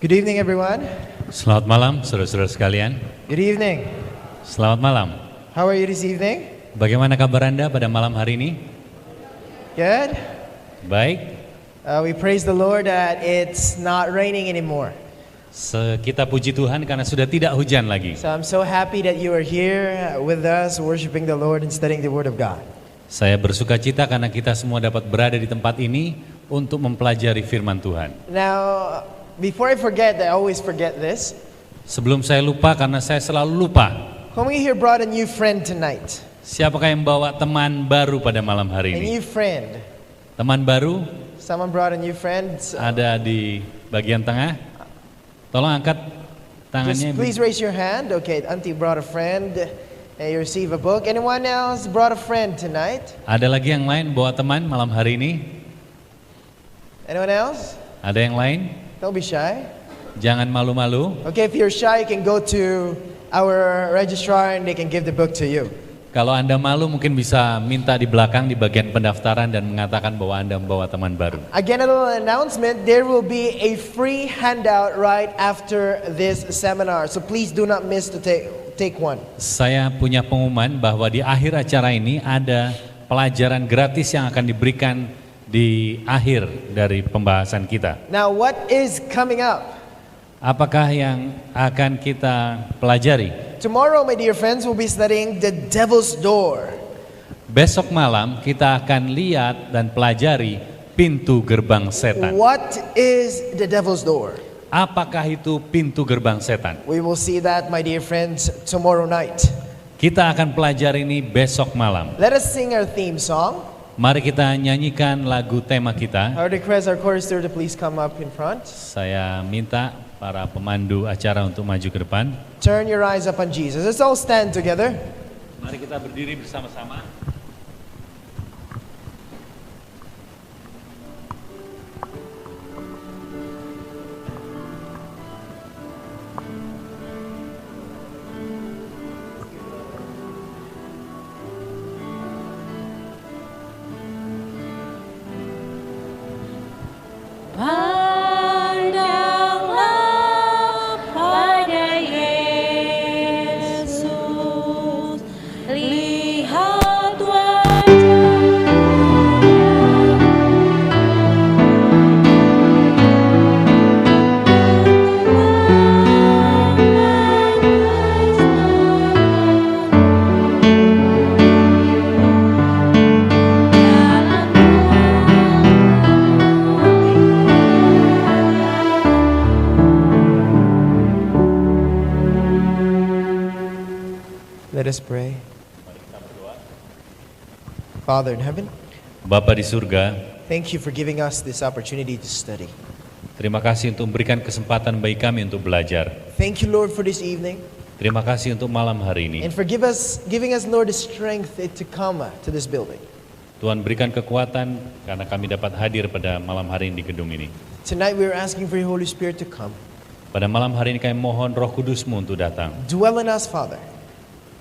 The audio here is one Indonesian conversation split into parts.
Good evening, everyone. Selamat malam, saudara-saudara sekalian. Good evening. Selamat malam. How are you this evening? Bagaimana kabar Anda pada malam hari ini? Good. Baik. We praise the Lord that it's not raining anymore. Kita puji Tuhan karena sudah tidak hujan lagi. So I'm so happy that you are here with us, worshiping the Lord and studying the Word of God. Saya bersuka cita karena kita semua dapat berada di tempat ini untuk mempelajari firman Tuhan. Now, before I forget, I always forget this. Sebelum saya lupa, karena saya selalu lupa. How many here brought a new friend tonight? Siapakah yang bawa teman baru pada malam hari A ini? new friend. Teman baru Someone brought a new friend. ada di bagian tengah. Tolong angkat tangannya. Just please raise your hand. Okay, Auntie brought a friend. And you receive a book. Anyone else brought a friend tonight? Ada lagi yang lain bawa teman malam hari ini? Anyone else? Ada yang lain? Don't be shy. Jangan malu-malu. Okay, if you're shy, you can go to our registrar and they can give the book to you. Kalau Anda malu mungkin bisa minta di belakang di bagian pendaftaran dan mengatakan bahwa Anda membawa teman baru. Again, a little announcement. There will be a free handout right after this seminar. So please do not miss to take one. Saya punya pengumuman bahwa di akhir acara ini ada pelajaran gratis yang akan diberikan di akhir dari pembahasan kita. Now, what is coming up? Apakah yang akan kita pelajari? Tomorrow, my dear friends, we'll be studying the Devil's Door. Besok malam kita akan lihat dan pelajari pintu gerbang setan. What is the Devil's Door? Apakah itu pintu gerbang setan? We will see that, my dear friends, tomorrow night. Kita akan pelajari ini besok malam. Let us sing our theme song. Mari kita nyanyikan lagu tema kita. I would request our chorister to please come up in front. Saya minta para pemandu acara untuk maju ke depan. Turn your eyes upon Jesus. Let's all stand together. Mari kita berdiri bersama-sama. Pandanglah pada Yesus, lihat Let us pray. Father in heaven, Bapa di surga, thank you for giving us this opportunity to study. terima kasih untuk memberikan kesempatan bagi kami untuk belajar. Thank you, Lord, for this evening. Terima kasih untuk malam hari ini. And for giving us, Lord, the strength to come to this building. Tuhan berikan kekuatan karena kami dapat hadir pada malam hari ini di gedung ini. Tonight we are asking for your Holy Spirit to come. Pada malam hari ini kami mohon Roh Kudus-Mu untuk datang. Dwell in us, Father.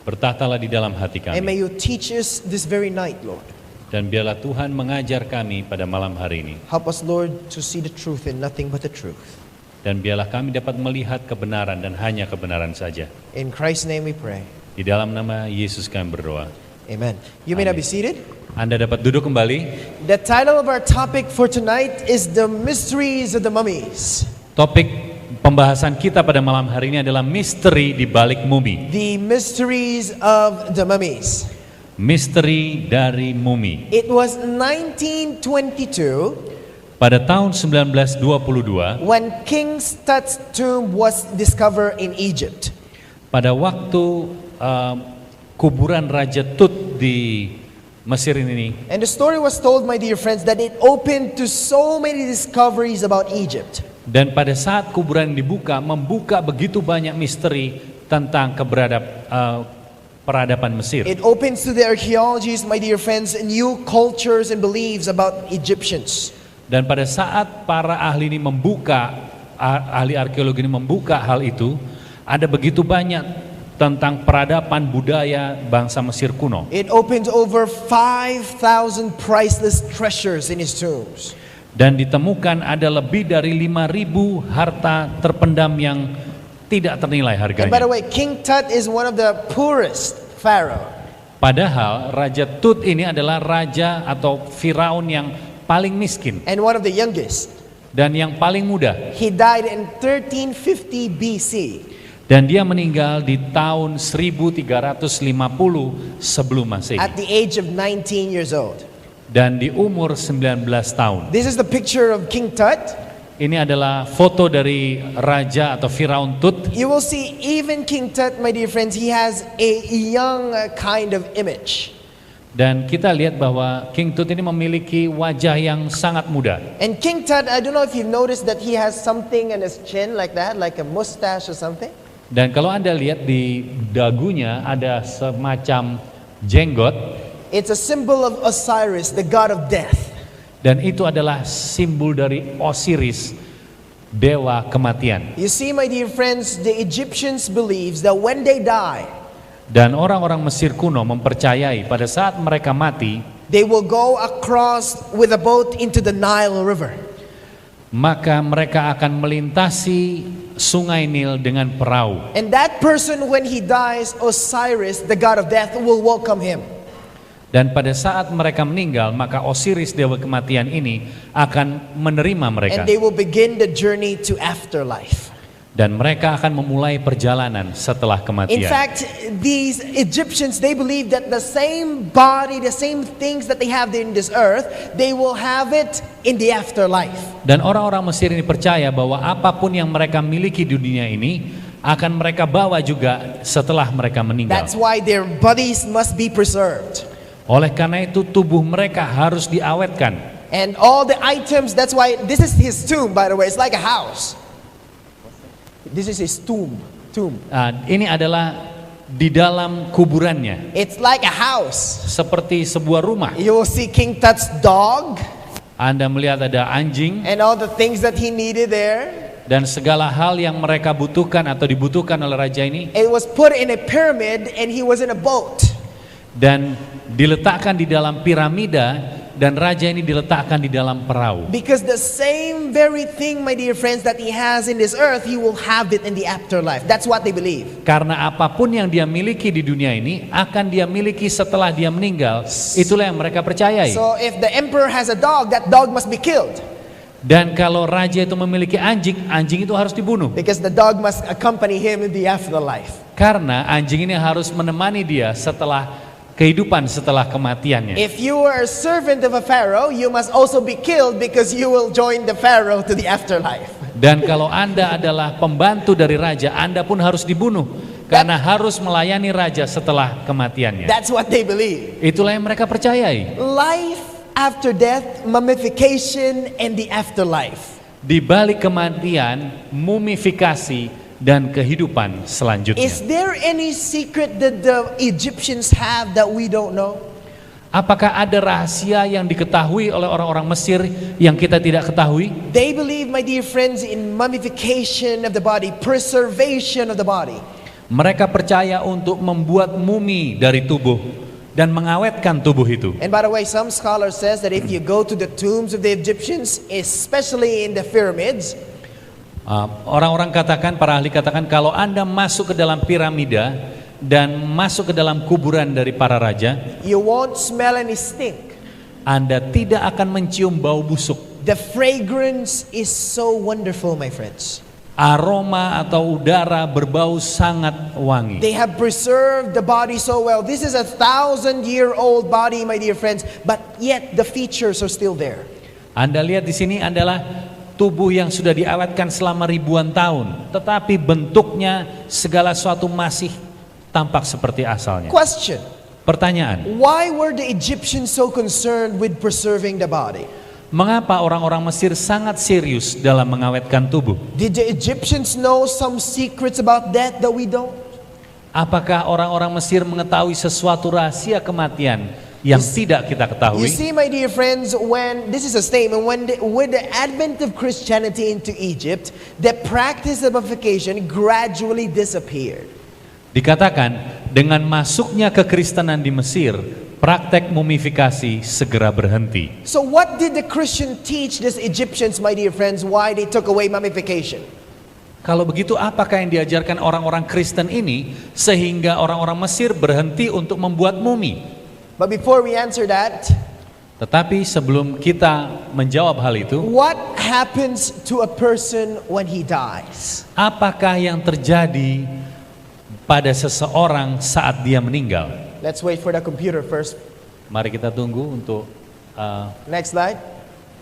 Bertahtalah di dalam hati And may kami. you teach us this very night, Lord. Dan biarlah Tuhan mengajar kami pada malam hari ini. Help us, Lord, to see the truth and nothing but the truth. Dan biarlah kami dapat melihat kebenaran dan hanya kebenaran saja. In Christ's name we pray. Di dalam nama Yesus kami berdoa. Amen. You may now be Amin. seated. Anda dapat duduk kembali. The title of our topic for tonight is The Mysteries of the Mummies. Topik pembahasan kita pada malam hari ini adalah misteri di balik mumi. The Mysteries of the Mummies. Misteri dari mumi. It was 1922 Pada tahun 1922, when King Tut's tomb was discovered in Egypt. pada waktu kuburan Raja Tut di Mesir ini, And the story was told, my dear friends, that it opened to so many discoveries about Egypt. dan pada saat kuburan dibuka, membuka begitu banyak misteri tentang peradaban Mesir. It opens to the archaeologists, my dear friends, new cultures and beliefs about Egyptians. Dan pada saat para ahli ini ahli arkeologi ini membuka hal itu, ada begitu banyak tentang peradaban budaya bangsa Mesir kuno. It opens over 5,000 priceless treasures in his tombs. Dan ditemukan ada lebih dari 5.000 harta terpendam yang tidak ternilai And by harganya. the way, King Tut is one of the poorest pharaoh. Padahal Raja Tut ini adalah raja atau Firaun yang paling miskin And one of the youngest. dan yang paling muda. He died in 1350 BC. Dan dia meninggal di tahun 1350 sebelum Masehi. At the age of 19 years old. Dan di umur 19 tahun. This is the picture of King Tut. Ini adalah foto dari Raja atau Firaun Tut. You will see even King Tut, my dear friends, he has a young kind of image. Dan kita lihat bahwa King Tut ini memiliki wajah yang sangat muda. And King Tut, I don't know if you've noticed that he has something on his chin like that, like a mustache or something. Dan kalau Anda lihat di dagunya ada semacam jenggot. It's a symbol of Osiris, the god of death. Dan itu adalah simbol dari Osiris, dewa kematian. You see, my dear friends, the Egyptians believes that when they die, Dan orang-orang Mesir kuno mempercayai pada saat mereka mati, they will go across with a boat into the Nile River. maka mereka akan melintasi sungai Nil dengan perahu. And that person, when he dies, Osiris, the god of death, will welcome him. Dan pada saat mereka meninggal, maka Osiris dewa kematian ini akan menerima mereka. And they will begin the journey to afterlife. Dan mereka akan memulai perjalanan setelah In kematian. fact, these Egyptians, they believe that the same body, the same things that they have in this earth, they will have it in the afterlife. Dan orang-orang Mesir ini percaya bahwa apapun yang mereka miliki di dunia ini akan mereka bawa juga setelah mereka meninggal. That's why their bodies must be preserved. Oleh karena itu tubuh mereka harus diawetkan. And all the items, that's why this is his tomb, by the way. It's like a house. This is his tomb. Ini adalah di dalam kuburannya, It's like a house. seperti sebuah rumah. You will see King Tut's dog Anda melihat ada anjing and all the things that he needed there. dan segala hal yang mereka butuhkan atau dibutuhkan oleh raja ini, It was put in a pyramid and he was in a boat. dan diletakkan di dalam piramida, dan raja ini diletakkan di dalam perahu. Because the same very thing, my dear friends, that he has in this earth, he will have it in the afterlife. That's what they believe. Karena apapun yang dia miliki di dunia ini akan dia miliki setelah dia meninggal. Itulah yang mereka percayai. So if the emperor has a dog, that dog must be killed. Dan kalau raja itu memiliki anjing, anjing itu harus dibunuh. Because the dog must accompany him in the afterlife. Karena anjing ini harus menemani dia setelah kehidupan setelah kematiannya. If you are a servant of a pharaoh, you must also be killed because you will join the pharaoh to the afterlife. Dan kalau Anda adalah pembantu dari raja, Anda pun harus dibunuh karena harus melayani raja setelah kematiannya. That's what they believe. Itulah yang mereka percayai. Life after death, mummification, and the afterlife. Di balik kematian, mumifikasi dan kehidupan selanjutnya. Is there any secret that the Egyptians have that we don't know? Apakah ada rahasia yang diketahui oleh orang-orang Mesir yang kita tidak ketahui? They believe, my dear friends, in mummification of the body, preservation of the body. Mereka percaya untuk membuat mumi dari tubuh dan mengawetkan tubuh itu. And by the way, some scholars says that if you go to the tombs of the Egyptians, especially in the pyramids, Orang-orang katakan, para ahli katakan, kalau Anda masuk ke dalam piramida dan masuk ke dalam kuburan dari para raja, you won't smell any stink. Anda tidak akan mencium bau busuk. The fragrance is so wonderful, my friends. Aroma atau udara berbau sangat wangi. They have preserved the body so well. This is a 1,000-year-old body, my dear friends, but yet the features are still there. Anda lihat di sini adalah tubuh yang sudah diawetkan selama ribuan tahun, tetapi bentuknya segala sesuatu masih tampak seperti asalnya. Question. Pertanyaan, Why were the Egyptians so concerned with preserving the body? mengapa orang-orang Mesir sangat serius dalam mengawetkan tubuh? Did the Egyptians know some secrets about death that we don't? Apakah orang-orang Mesir mengetahui sesuatu rahasia kematian yang tidak kita You ketahui? see, my dear friends, when this is a statement, with the advent of Christianity into Egypt, the practice of mummification gradually disappeared. Dikatakan dengan masuknya kekristenan di Mesir, praktek mumifikasi segera berhenti. So what did the Christian teach these Egyptians, my dear friends, why they took away mummification? Kalau begitu apakah yang diajarkan orang-orang Kristen ini sehingga orang-orang Mesir berhenti untuk membuat mumi? But before we answer that, Tetapi sebelum kita menjawab hal itu, what happens to a person when he dies? apakah yang terjadi pada seseorang saat dia meninggal? Let's wait for the computer first. Mari kita tunggu untuk Next slide.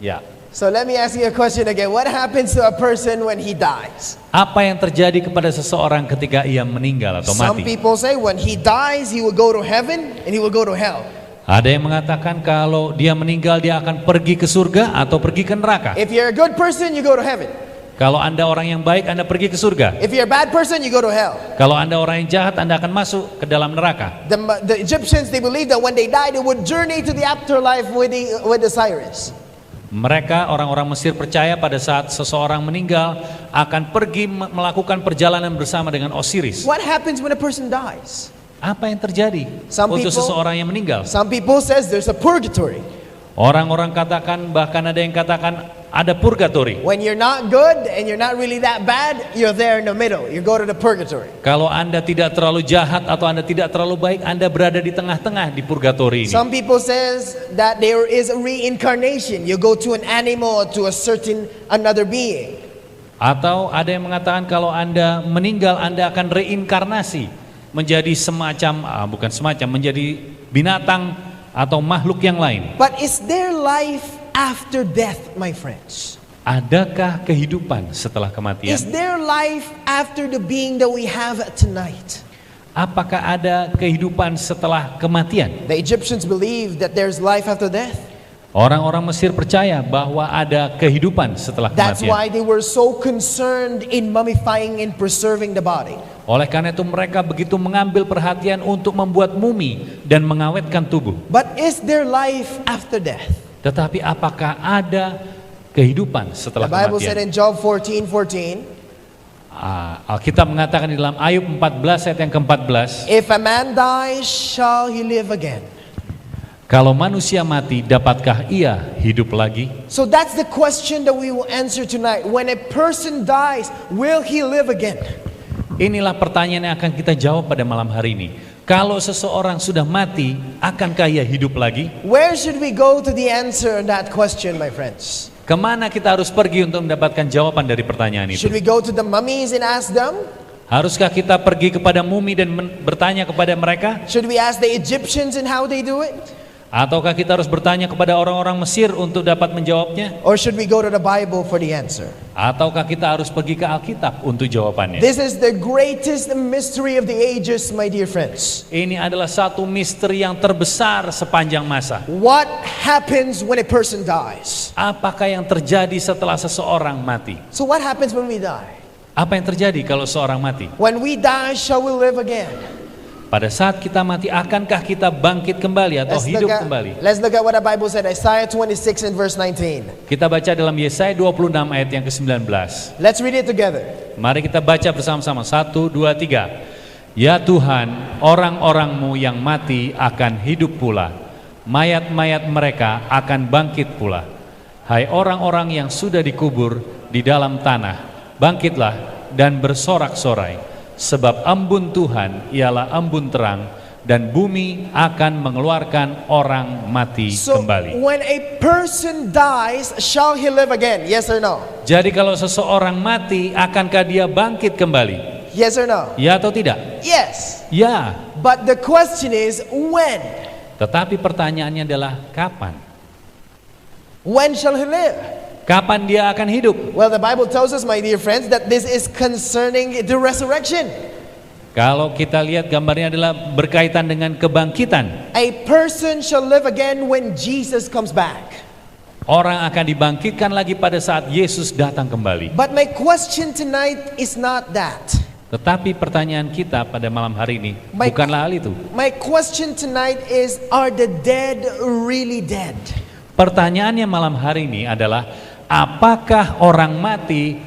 ya. So let me ask you a question again. What happens to a person when he dies? Apa yang terjadi kepada seseorang ketika ia meninggal atau Some mati? people say when he dies, he will go to heaven and he will go to hell. Ada yang mengatakan kalau dia meninggal dia akan pergi ke surga atau pergi ke neraka. If you're a good person, you go to heaven. Kalau Anda orang yang baik, Anda pergi ke surga. If you're a bad person, you go to hell. Kalau Anda orang yang jahat, Anda akan masuk ke dalam neraka. The Egyptians, they believed that when they died, they would journey to the afterlife with the Cyrus. Mereka orang-orang Mesir percaya pada saat seseorang meninggal akan pergi melakukan perjalanan bersama dengan Osiris. What happens when a person dies? Apa yang terjadi Some untuk people- seseorang yang meninggal? Some people says there's a purgatory. Orang-orang katakan, bahkan ada yang katakan ada purgatori. When you're not good and you're not really that bad, you're there in the middle. You go to the purgatory. Kalau Anda tidak terlalu jahat atau Anda tidak terlalu baik, Anda berada di tengah-tengah di purgatori ini. Some people says that there is a reincarnation. You go to an animal or to a certain another being. Atau ada yang mengatakan kalau Anda meninggal, Anda akan reinkarnasi menjadi semacam, bukan semacam, menjadi binatang atau makhluk yang lain. But is there life after death, my friends? Adakah kehidupan setelah kematian? Is there life after the being that we have tonight? Apakah ada kehidupan setelah kematian? The Egyptians believe that there's life after death. Orang-orang Mesir percaya bahwa ada kehidupan setelah That's kematian. why they were so concerned in mummifying and preserving the body. Oleh karena itu mereka begitu mengambil perhatian untuk membuat mumi dan mengawetkan tubuh. But is there life after death? Tetapi apakah ada kehidupan setelah The Bible said kematian? in Job 14:14, Alkitab mengatakan di dalam Ayub 14 ayat yang ke-14, if a man dies, shall he live again? kalau manusia mati, dapatkah ia hidup lagi? So that's the question that we will answer tonight. When a person dies, will he live again? Inilah pertanyaan yang akan kita jawab pada malam hari ini. Kalau seseorang sudah mati, akankah ia hidup lagi? Where should we go to the answer on that question, my friends? Kemana kita harus pergi untuk mendapatkan jawaban dari pertanyaan itu? Should we go to the mummies and ask them? Haruskah kita pergi kepada mumi dan bertanya kepada mereka? Should we ask the Egyptians and how they do it? Ataukah kita harus bertanya kepada orang-orang Mesir untuk dapat menjawabnya? Or should we go to the Bible for the answer? Ataukah kita harus pergi ke Alkitab untuk jawabannya? This is the greatest mystery of the ages, my dear friends. Ini adalah satu misteri yang terbesar sepanjang masa. What happens when a person dies? Apakah yang terjadi setelah seseorang mati? So what happens when we die? Apa yang terjadi kalau seorang mati? When we die, shall we live again? Pada saat kita mati, akankah kita bangkit kembali atau hidup kembali? Let's look at what the Bible said, Isaiah 26 and verse 19. Kita baca dalam Yesaya 26 ayat yang ke-19. Let's read it together. Mari kita baca bersama-sama. 1, 2, 3. Ya Tuhan, orang-orang-Mu yang mati akan hidup pula. Mayat-mayat mereka akan bangkit pula. Hai orang-orang yang sudah dikubur di dalam tanah, bangkitlah dan bersorak-sorai. Sebab embun Tuhan ialah embun terang, dan bumi akan mengeluarkan orang mati So kembali. when a person dies, shall he live again? Yes or no? Jadi kalau seseorang mati, akankah dia bangkit kembali? Yes or no? Ya atau tidak? Yes. Ya. But the question is when? Tetapi pertanyaannya adalah kapan? When shall he live? Kapan dia akan hidup? Well, the Bible tells us, my dear friends, that this is concerning the resurrection. Kalau kita lihat gambarnya adalah berkaitan dengan kebangkitan. A person shall live again when Jesus comes back. Orang akan dibangkitkan lagi pada saat Yesus datang kembali. But my question tonight is not that. Tetapi pertanyaan kita pada malam hari ini bukanlah hal itu. My question tonight is, are the dead really dead? Pertanyaannya malam hari ini adalah, apakah orang mati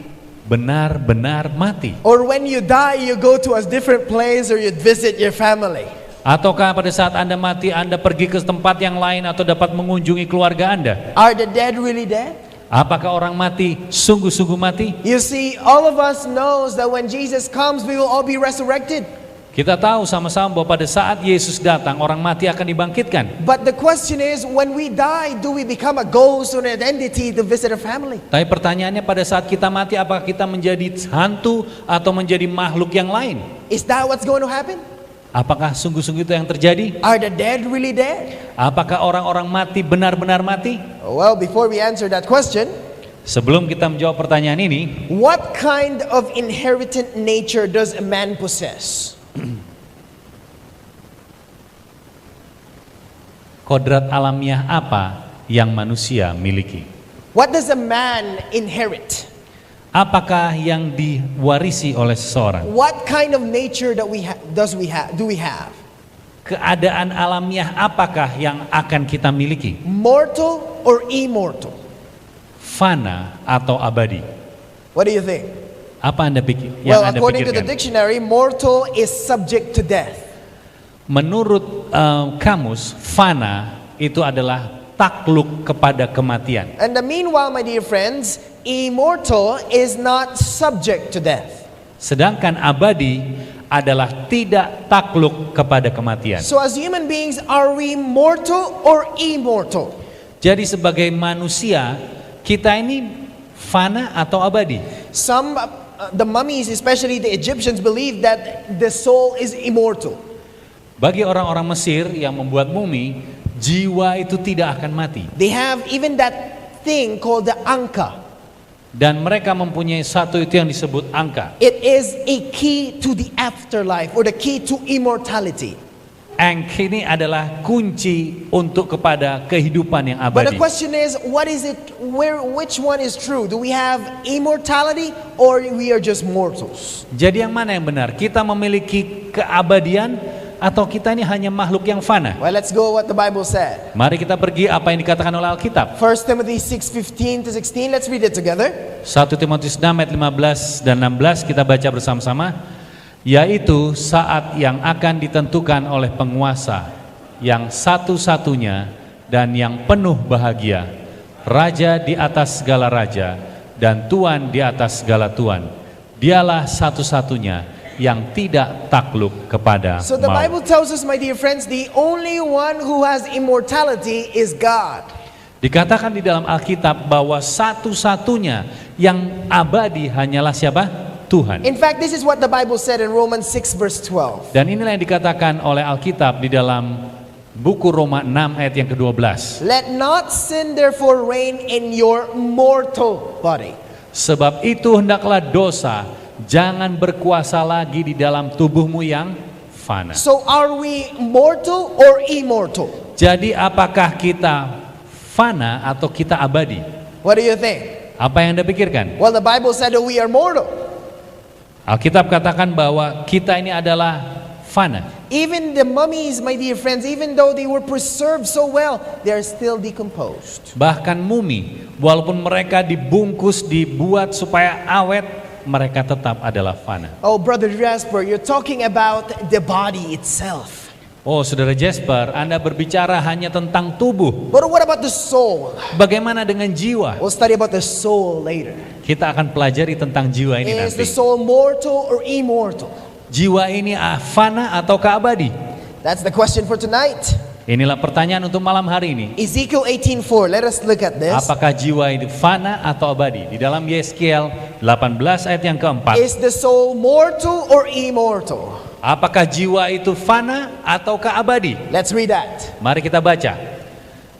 benar-benar mati? Or when you die, you go to a different place or you visit your family? Ataukah pada saat Anda mati, Anda pergi ke tempat yang lain atau dapat mengunjungi keluarga Anda? Are the dead really dead? Apakah orang mati sungguh-sungguh mati? You see, all of us knows that when Jesus comes, we will all be resurrected. Kita tahu sama-sama bahwa pada saat Yesus datang, orang mati akan dibangkitkan. But the question is, when we die, do we become a ghost or an entity to visit a family? Tapi pertanyaannya, pada saat kita mati, apakah kita menjadi hantu atau menjadi makhluk yang lain? Is that what's going to happen? Apakah sungguh-sungguh itu yang terjadi? Are the dead really dead? Apakah orang-orang mati benar-benar mati? Well, before we answer that question, Sebelum kita menjawab pertanyaan ini, what kind of inherited nature does a man possess? kodrat alamiah apa yang manusia miliki? What does a man inherit? Apakah yang diwarisi oleh seseorang? What kind of nature that do we have? Keadaan alamiah apakah yang akan kita miliki? Mortal or immortal? Fana atau abadi? What do you think? Apa Anda pikir? Well, Anda according to the pikirkan? dictionary, mortal is subject to death. Menurut kamus, fana itu adalah takluk kepada kematian. And meanwhile, my dear friends, immortal is not subject to death. Sedangkan abadi adalah tidak takluk kepada kematian. So as human beings, are we mortal or immortal? Jadi sebagai manusia, kita ini fana atau abadi? Some, the mummies, especially the Egyptians, believe that the soul is immortal. Bagi orang-orang Mesir yang membuat mumi, jiwa itu tidak akan mati. They have even that thing called the anka. Dan mereka mempunyai satu itu yang disebut angka. It is a key to the afterlife or the key to immortality. Angka ini adalah kunci untuk kepada kehidupan yang But the abadi. question is, what is it? Which one is true? Do we have immortality or we are just mortals? Jadi yang mana yang benar? Kita memiliki keabadian atau kita ini hanya makhluk yang fana? Well, let's go what the Bible said. Mari kita pergi apa yang dikatakan oleh Alkitab. 1 Timothy 6:15 to 16. Let's read it together. 1 Timotius 6 ayat 15 dan 16 kita baca bersama-sama. Yaitu saat yang akan ditentukan oleh penguasa yang satu-satunya dan yang penuh bahagia, Raja di atas segala raja dan Tuan di atas segala tuan. Dialah satu-satunya yang tidak takluk kepada So the maut. Bible tells us, my dear friends, the only one who has immortality is God. Dikatakan di dalam Alkitab bahwa satu-satunya yang abadi hanyalah siapa? Tuhan. In fact, this is what the Bible said in Romans 6 verse 12. Dan inilah yang dikatakan oleh Alkitab di dalam buku Roma 6 ayat yang ke-12. Let not sin therefore reign in your mortal body. Sebab itu hendaklah dosa jangan berkuasa lagi di dalam tubuhmu yang fana. So are we mortal or immortal? Jadi apakah kita fana atau kita abadi? What do you think? Apa yang Anda pikirkan? Well, the Bible said that we are mortal. Alkitab katakan bahwa kita ini adalah fana. Even the mummies, my dear friends, even though they were preserved so well, they are still decomposed. Bahkan mumi, walaupun mereka dibungkus, dibuat supaya awet, mereka tetap adalah fana. Oh, Brother Jasper, you're talking about the body itself. Oh, Saudara Jasper, Anda berbicara hanya tentang tubuh. But what about the soul? Bagaimana dengan jiwa? We'll study about the soul later. Kita akan pelajari tentang jiwa ini Is the nanti. soul mortal or immortal? Jiwa ini fana atau abadi? That's the question for tonight. Inilah pertanyaan untuk malam hari ini. Ezekiel 18:4. Let us look at this. Apakah jiwa ini fana atau abadi? Di dalam Yeskiel 18 ayat yang keempat. Is the soul mortal or immortal? Apakah jiwa itu fana ataukah abadi? Let's read that. Mari kita baca.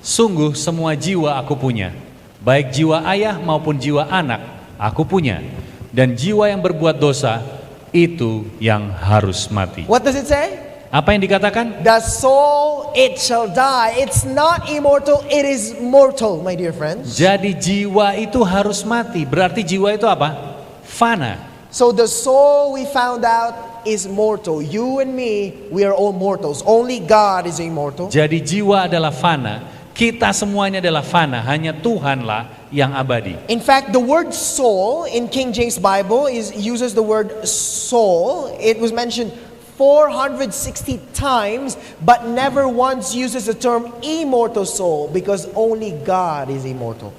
Sungguh semua jiwa aku punya, baik jiwa ayah maupun jiwa anak aku punya, dan jiwa yang berbuat dosa itu yang harus mati. What does it say? Apa yang dikatakan? The soul, it shall die. It's not immortal, it is mortal, my dear friends. Jadi jiwa itu harus mati. Berarti jiwa itu apa? Fana. So the soul, we found out, is mortal. You and me, we are all mortals. Only God is immortal. Jadi jiwa adalah fana. Kita semuanya adalah fana. Hanya Tuhanlah yang abadi. In fact, the word soul in King James Bible uses the word soul. It was mentioned 460 times, but never once uses the term immortal soul, because only God is immortal.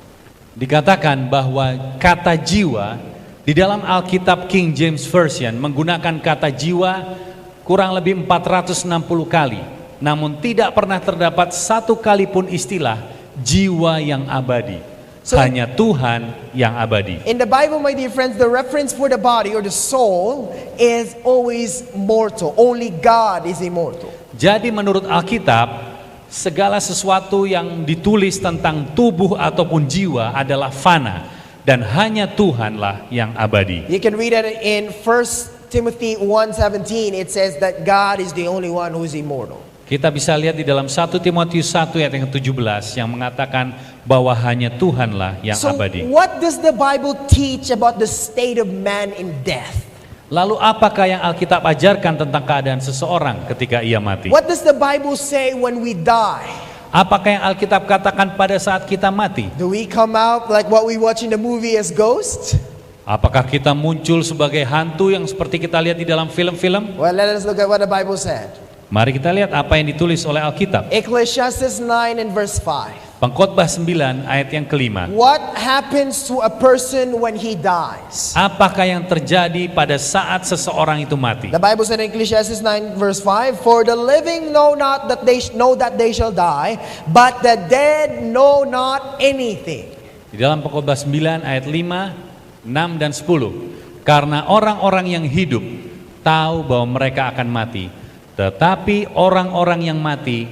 Dikatakan bahwa kata jiwa di dalam Alkitab King James Version menggunakan kata jiwa kurang lebih 460 kali. Namun tidak pernah terdapat satu kali pun istilah jiwa yang abadi. So- Hanya Tuhan yang abadi. In the Bible, my dear friends, the reference for the body or the soul is always mortal. Only God is immortal. Jadi menurut Alkitab, segala sesuatu yang ditulis tentang tubuh ataupun jiwa adalah fana, dan hanya Tuhanlah yang abadi. You can read it in 1 Timothy 1:17. It says that God is the only one who is immortal. Kita bisa lihat di dalam 1 Timotius 1 ayat yang ke-17 yang mengatakan bahwa hanya Tuhanlah yang So abadi. what does the Bible teach about the state of man in death? Lalu apakah yang Alkitab ajarkan tentang keadaan seseorang ketika ia mati? What does the Bible say when we die? Apakah yang Alkitab katakan pada saat kita mati? Do we come out like what we watch in the movie as ghosts? Apakah kita muncul sebagai hantu yang seperti kita lihat di dalam film-film? Well, let us look at what the Bible said. Mari kita lihat apa yang ditulis oleh Alkitab. Ecclesiastes 9 and verse 5. Pengkhotbah 9 ayat yang kelima. What happens to a person when he dies? Apakah yang terjadi pada saat seseorang itu mati? The Bible said in Ecclesiastes 9 verse 5, for the living know not that they shall die, but the dead know not anything. Di dalam Pengkhotbah 9 ayat 5, 6 dan 10. Karena orang-orang yang hidup tahu bahwa mereka akan mati, tetapi orang-orang yang mati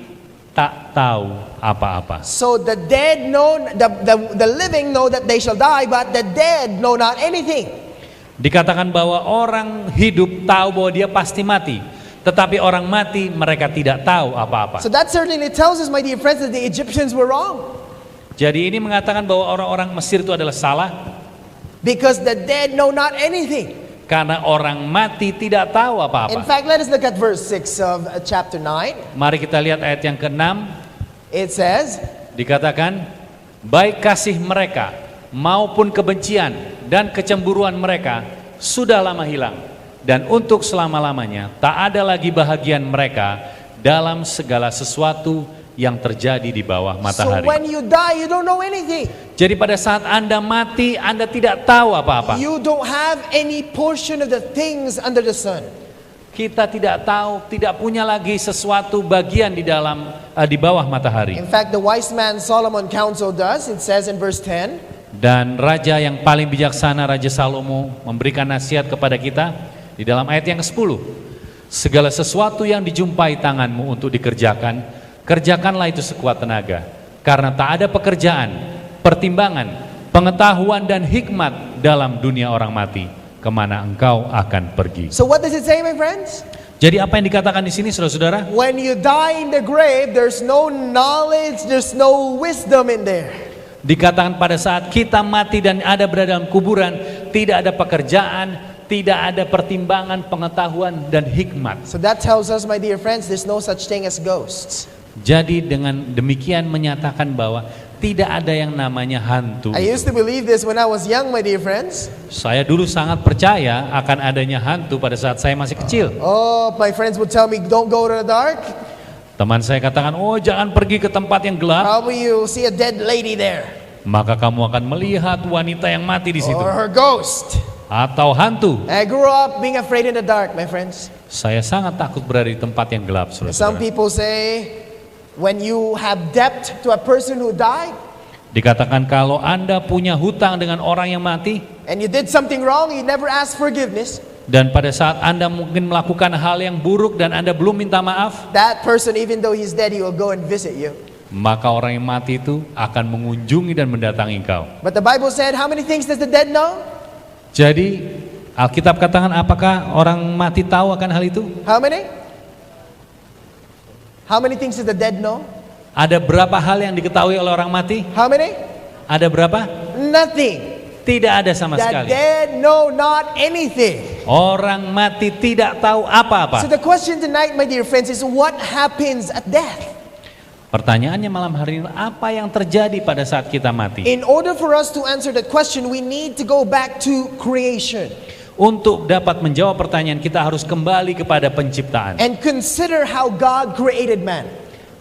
tak tahu apa-apa. So the dead know, the living know that they shall die, but the dead know not anything. Dikatakan bahwa orang hidup tahu bahwa dia pasti mati, tetapi orang mati mereka tidak tahu apa-apa. So that certainly tells us, my dear friends, that the Egyptians were wrong. Jadi ini mengatakan bahwa orang-orang Mesir itu adalah salah, Because the dead know not anything. karena orang mati tidak tahu In apa-apa. fact, let us look at verse 6 of chapter 9. Mari kita lihat ayat yang ke-6. It says, Dikatakan, baik kasih mereka maupun kebencian dan kecemburuan mereka sudah lama hilang, dan untuk selama-lamanya tak ada lagi bahagian mereka dalam segala sesuatu yang terjadi di bawah so matahari. when you die, you don't know anything. Jadi pada saat Anda mati, Anda tidak tahu apa-apa. You don't have any portion of the things under the sun. Kita tidak tahu, tidak punya lagi sesuatu bagian di dalam di bawah matahari. In fact, the wise man Solomon counseled us. It says in verse 10, Dan raja yang paling bijaksana, Raja Salomo, memberikan nasihat kepada kita di dalam ayat yang ke-10. Segala sesuatu yang dijumpai tanganmu untuk dikerjakan, kerjakanlah itu sekuat tenaga. Karena tak ada pekerjaan, pertimbangan, pengetahuan dan hikmat dalam dunia orang mati, kemana engkau akan pergi. so what does it say, my friends? Jadi apa yang dikatakan di sini, saudara-saudara? When you die in the grave, there's no knowledge, there's no wisdom in there. Dikatakan pada saat kita mati dan ada berada dalam kuburan, tidak ada pekerjaan, tidak ada pertimbangan, pengetahuan dan hikmat. So that tells us, my dear friends, there's no such thing as ghosts. Jadi dengan demikian menyatakan bahwa tidak ada yang namanya hantu. I used to believe this when I was young, my dear friends. Saya dulu sangat percaya akan adanya hantu pada saat saya masih kecil. Oh, my friends would tell me, don't go to the dark. Teman saya katakan, oh jangan pergi ke tempat yang gelap, Probably you'll see a dead lady there. maka kamu akan melihat wanita yang mati di situ. Or her ghost. Atau hantu. I grew up being afraid in the dark, my friends. Saya sangat takut berada di tempat yang gelap, Some saudara. people say, when you have debt to a person who died, Dikatakan kalau Anda punya hutang dengan orang yang mati, and you did something wrong, you never ask forgiveness, dan pada saat Anda mungkin melakukan hal yang buruk dan Anda belum minta maaf, that person, even though he's dead, he will go and visit you. maka orang yang mati itu akan mengunjungi dan mendatangi engkau. But the Bible said, how many things does the dead know? Jadi Alkitab katakan, apakah orang mati tahu akan hal itu? How many? How many things does the dead know? Ada berapa hal yang diketahui oleh orang mati? How many? Ada berapa? Nothing. Tidak ada sama The sekali. dead know not anything. Orang mati tidak tahu So apa-apa. the question tonight, my dear friends, is what happens at death? Pertanyaannya malam hari ini, apa yang terjadi pada saat kita mati? In order for us to answer that question, we need to go back to creation. Untuk dapat menjawab pertanyaan, kita harus kembali kepada penciptaan and consider how God created man.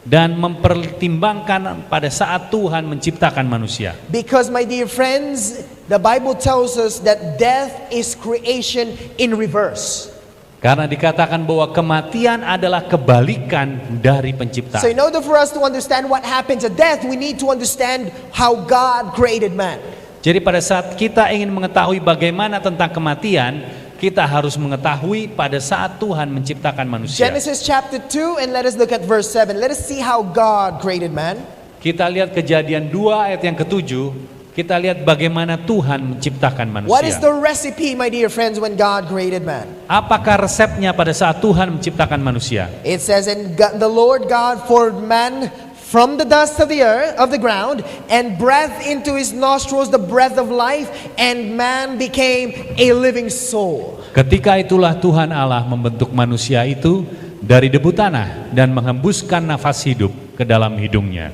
dan mempertimbangkan pada saat Tuhan menciptakan manusia. Because, my dear friends, the Bible tells us that death is creation in reverse. Karena dikatakan bahwa kematian adalah kebalikan dari So penciptaan. in order for us to understand what happens at death, we need to understand how God created man. Jadi pada saat kita ingin mengetahui bagaimana tentang kematian, kita harus mengetahui pada saat Tuhan menciptakan manusia. Genesis chapter 2, and let us look at verse 7. Let us see how God created man. Kita lihat Kejadian 2 ayat yang ke-7. Kita lihat bagaimana Tuhan menciptakan What is manusia. the recipe, my dear friends, when God created man? Apakah resepnya pada saat Tuhan menciptakan manusia? It says, and the Lord God formed man from the dust of the earth, of the ground, and breathed into his nostrils the breath of life, and man became a living soul. Ketika itulah Tuhan Allah membentuk manusia itu dari debu tanah dan menghembuskan nafas hidup ke dalam hidungnya.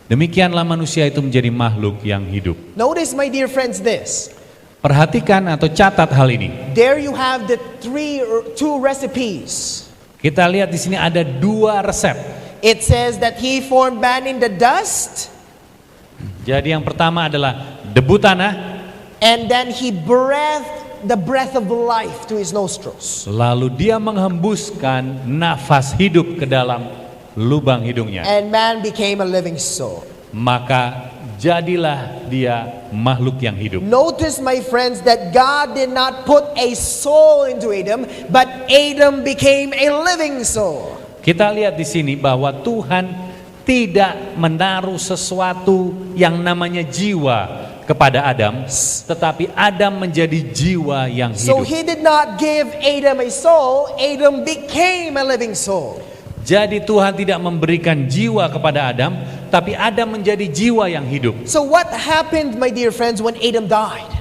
Demikianlah manusia itu menjadi makhluk yang hidup. Notice, my dear friends, this. Perhatikan atau catat hal ini. There you have the two recipes. Kita lihat di sini ada dua resep. It says that he formed man in the dust, Jadi yang pertama adalah debu tanah, and then he breathed the breath of life to his nostrils. lalu dia menghembuskan nafas hidup ke dalam lubang hidungnya. And man became a living soul. Maka jadilah dia makhluk yang hidup. Notice, my friends, that God did not put a soul into Adam, but Adam became a living soul. Kita lihat di sini bahwa Tuhan tidak menaruh sesuatu yang namanya jiwa kepada Adam, tetapi Adam menjadi jiwa yang So hidup. he did not give Adam a soul, Adam became a living soul. Jadi Tuhan tidak memberikan jiwa kepada Adam, tapi Adam menjadi jiwa yang hidup. So what happened, my dear friends, when Adam died?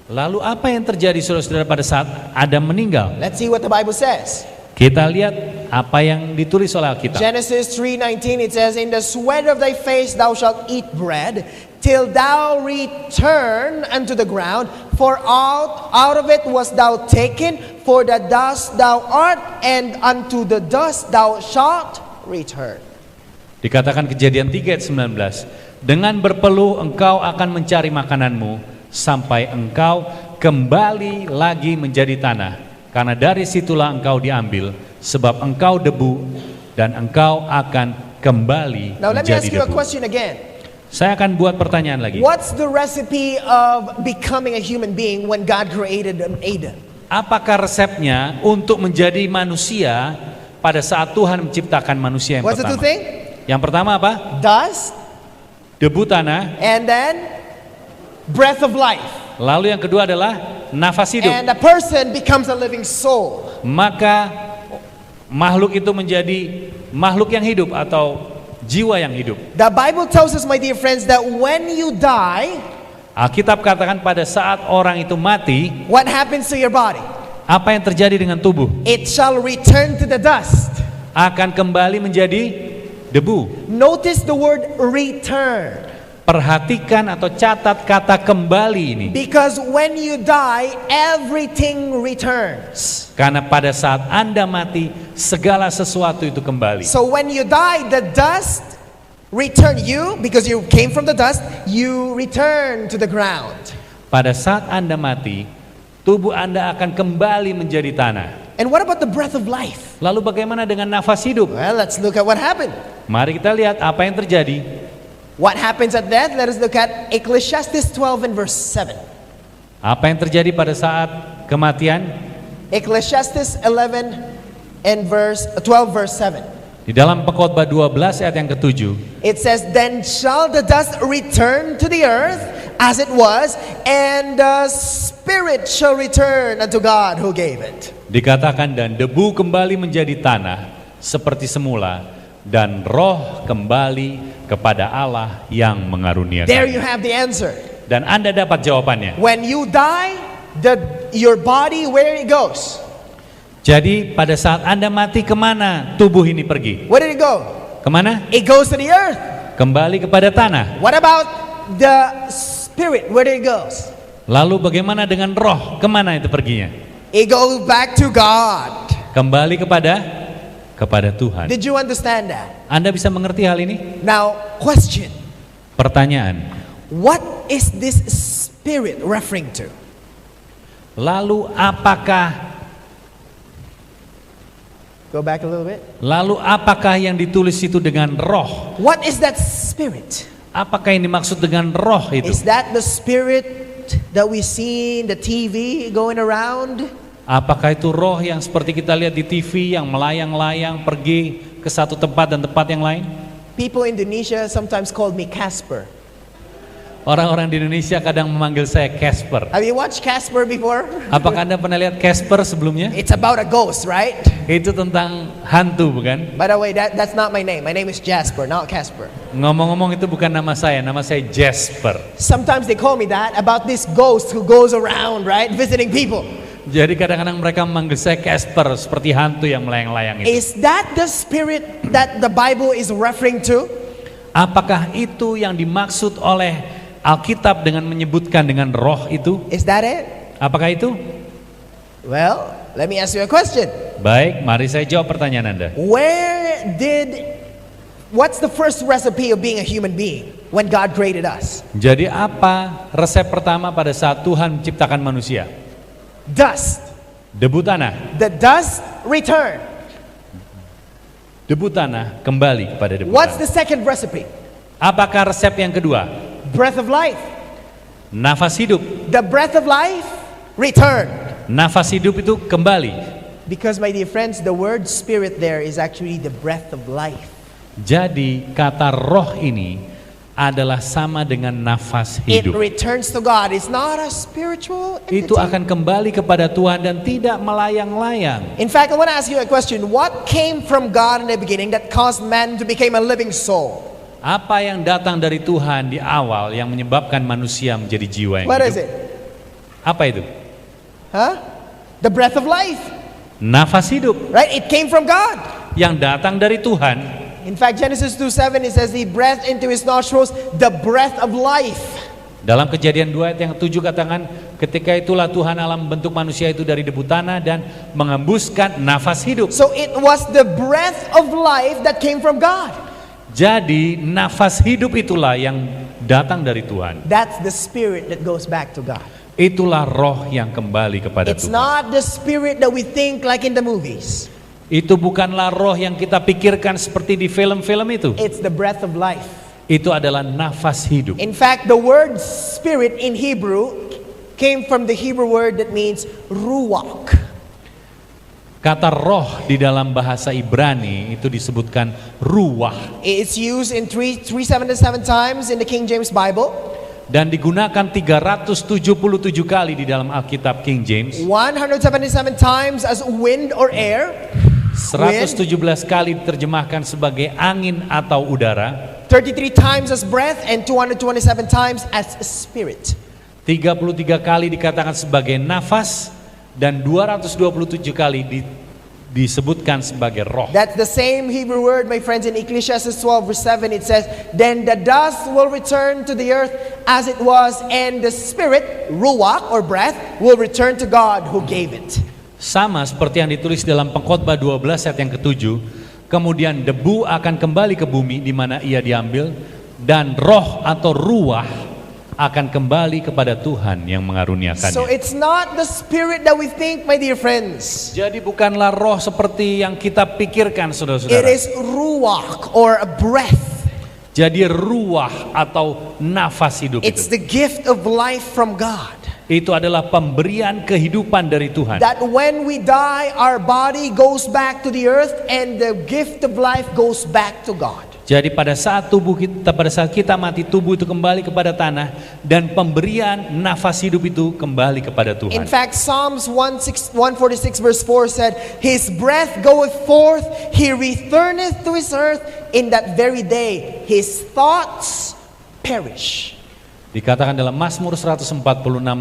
Lalu apa yang terjadi saudara-saudara pada saat Adam meninggal? Let's see what the Bible says. Kita lihat apa yang ditulis oleh Alkitab. Genesis 3:19, it says, in the sweat of thy face thou shalt eat bread, till thou return unto the ground, for out of it wast thou taken, for the dust thou art, and unto the dust thou shalt return. Dikatakan Kejadian 3 ayat 19, dengan berpeluh engkau akan mencari makananmu, sampai engkau kembali lagi menjadi tanah. Karena dari situlah engkau diambil, sebab engkau debu, dan engkau akan kembali Now let me ask menjadi you a debu. question again. Saya akan buat pertanyaan lagi. What's the recipe of becoming a human being when God created Adam? Apakah resepnya untuk menjadi manusia pada saat Tuhan menciptakan manusia yang What's the two pertama? thing? Yang pertama apa? Dust, Debu tanah. and then breath of life. Lalu yang kedua adalah nafas hidup. And a person becomes a living soul. Maka makhluk itu menjadi makhluk yang hidup atau jiwa yang hidup. The Bible tells us, my dear friends, that when you die, Alkitab katakan pada saat orang itu mati, what happens to your body? apa yang terjadi dengan tubuh? It shall return to the dust. Akan kembali menjadi debu. Notice the word return. Perhatikan atau catat kata kembali ini. Because when you die, everything returns. Karena pada saat Anda mati, segala sesuatu itu kembali. So when you die, the dust return you, because you came from the dust, you return to the ground. Pada saat Anda mati, tubuh Anda akan kembali menjadi tanah. And what about the breath of life? Lalu bagaimana dengan nafas hidup? Well, let's look at what happened. Mari kita lihat apa yang terjadi. What happens at death? Let us look at Ecclesiastes 12 and verse 7. Apa yang terjadi pada saat kematian? Ecclesiastes 11 and 12 verse 7. Di dalam Pengkhotbah 12 ayat yang ke-7. It says, then shall the dust return to the earth as it was, and the spirit shall return unto God who gave it. Dikatakan dan debu kembali menjadi tanah seperti semula, dan roh kembali kepada Allah yang There you mengaruniakan. have the answer. Dan Anda dapat jawabannya. When you die, your body, where it goes? Jadi pada saat Anda mati, kemana tubuh ini pergi? Where did it go? Kemana? It goes to the earth. Kembali kepada tanah. What about the spirit? Where did it goes? Lalu bagaimana dengan roh? Kemana itu perginya? It goes back to God. Kembali kepada Tuhan. Did you understand that? Anda bisa mengerti hal ini? Now, question. Pertanyaan. What is this spirit referring to? Lalu apakah Go back a little bit. yang ditulis itu dengan roh? What is that spirit? Apakah yang dimaksud dengan roh itu? Is that the spirit that we see in the TV going around? Apakah itu roh yang seperti kita lihat di TV yang melayang-layang pergi ke satu tempat dan tempat yang lain? People in Indonesia sometimes call me Casper. Orang-orang di Indonesia kadang memanggil saya Casper. Have you watched Casper before? Apakah Anda pernah lihat Casper sebelumnya? It's about a ghost, right? Itu tentang hantu, bukan? By the way, that's not my name. My name is Jasper, not Casper. Ngomong-ngomong itu bukan nama saya Jasper. Sometimes they call me that about this ghost who goes around, right, visiting people. Jadi kadang-kadang mereka memanggil saya Casper, seperti hantu yang melayang-layang itu. Is that the spirit that the Bible is referring to? Apakah itu yang dimaksud oleh Alkitab dengan menyebutkan dengan roh itu? Is that it? Apakah itu? Well, let me ask you a question. Baik, mari saya jawab pertanyaan Anda. What's the first recipe of being a human being when God created us? Jadi apa resep pertama pada saat Tuhan menciptakan manusia? Dust. Debu tanah. The dust return. Debu tanah kembali kepada debu What's tanah. the second recipe? Apakah resep yang kedua? Breath of life. Nafas hidup. The breath of life return. Nafas hidup itu kembali. Because my dear friends, the word spirit there is actually the breath of life. Jadi kata roh ini adalah sama dengan nafas It hidup. returns to God. It's not a spiritual entity. Itu akan kembali kepada Tuhan dan tidak melayang-layang. In fact, I want to ask you a question. What came from God in the beginning that caused man to become a living soul? Apa yang datang dari Tuhan di awal yang menyebabkan manusia menjadi jiwa yang What hidup? is it? Apa itu? Huh? The breath of life. Nafas hidup Right? It came from God. yang datang dari Tuhan. In fact, Genesis 2:7 it says he breathed into his nostrils the breath of life. Dalam Kejadian 2 ayat yang 7 katakan, ketika itulah Tuhan Allah membentuk manusia itu dari debu tanah dan mengembuskan nafas hidup. So it was the breath of life that came from God. Jadi nafas hidup itulah yang datang dari Tuhan. That's the spirit that goes back to God. Itulah roh yang kembali kepada It's Tuhan. not the spirit that we think like in the movies. Itu bukanlah roh yang kita pikirkan seperti di film-film itu. It's the breath of life. Itu adalah nafas hidup. In fact, the word spirit in Hebrew came from the Hebrew word that means ruach. Kata roh di dalam bahasa Ibrani itu disebutkan ruah It's used in 377 times in the King James Bible, dan digunakan 377 kali di dalam Alkitab King James. 177 times as wind or air, 117 kali diterjemahkan sebagai angin atau udara, 33 times as breath, and 227 times as spirit. 33 kali dikatakan sebagai nafas, dan 227 kali disebutkan sebagai roh. That's the same Hebrew word, my friends, in Ecclesiastes 12 verse 7 it says, then the dust will return to the earth as it was, and the spirit, ruach or breath, will return to God who gave it. Sama seperti yang ditulis dalam Pengkhotbah 12 ayat yang ke-7, kemudian debu akan kembali ke bumi di mana ia diambil, dan roh atau ruah akan kembali kepada Tuhan yang So mengaruniakannya. it's not the spirit that we think, my dear friends. Jadi bukanlah roh seperti yang kita pikirkan, It saudara-saudara. is ruach or a breath. Jadi ruah atau nafas hidup It's itu. the gift of life from God. Itu adalah pemberian kehidupan dari Tuhan. That when we die, our body goes back to the earth and the gift of life goes back to God. Jadi pada saat kita mati, tubuh itu kembali kepada tanah, dan pemberian nafas hidup itu kembali kepada In Tuhan. fact, Psalms 146 verse 4 said, his breath goeth forth, he returneth to his earth, in that very day his thoughts perish. Dikatakan dalam Mazmur 146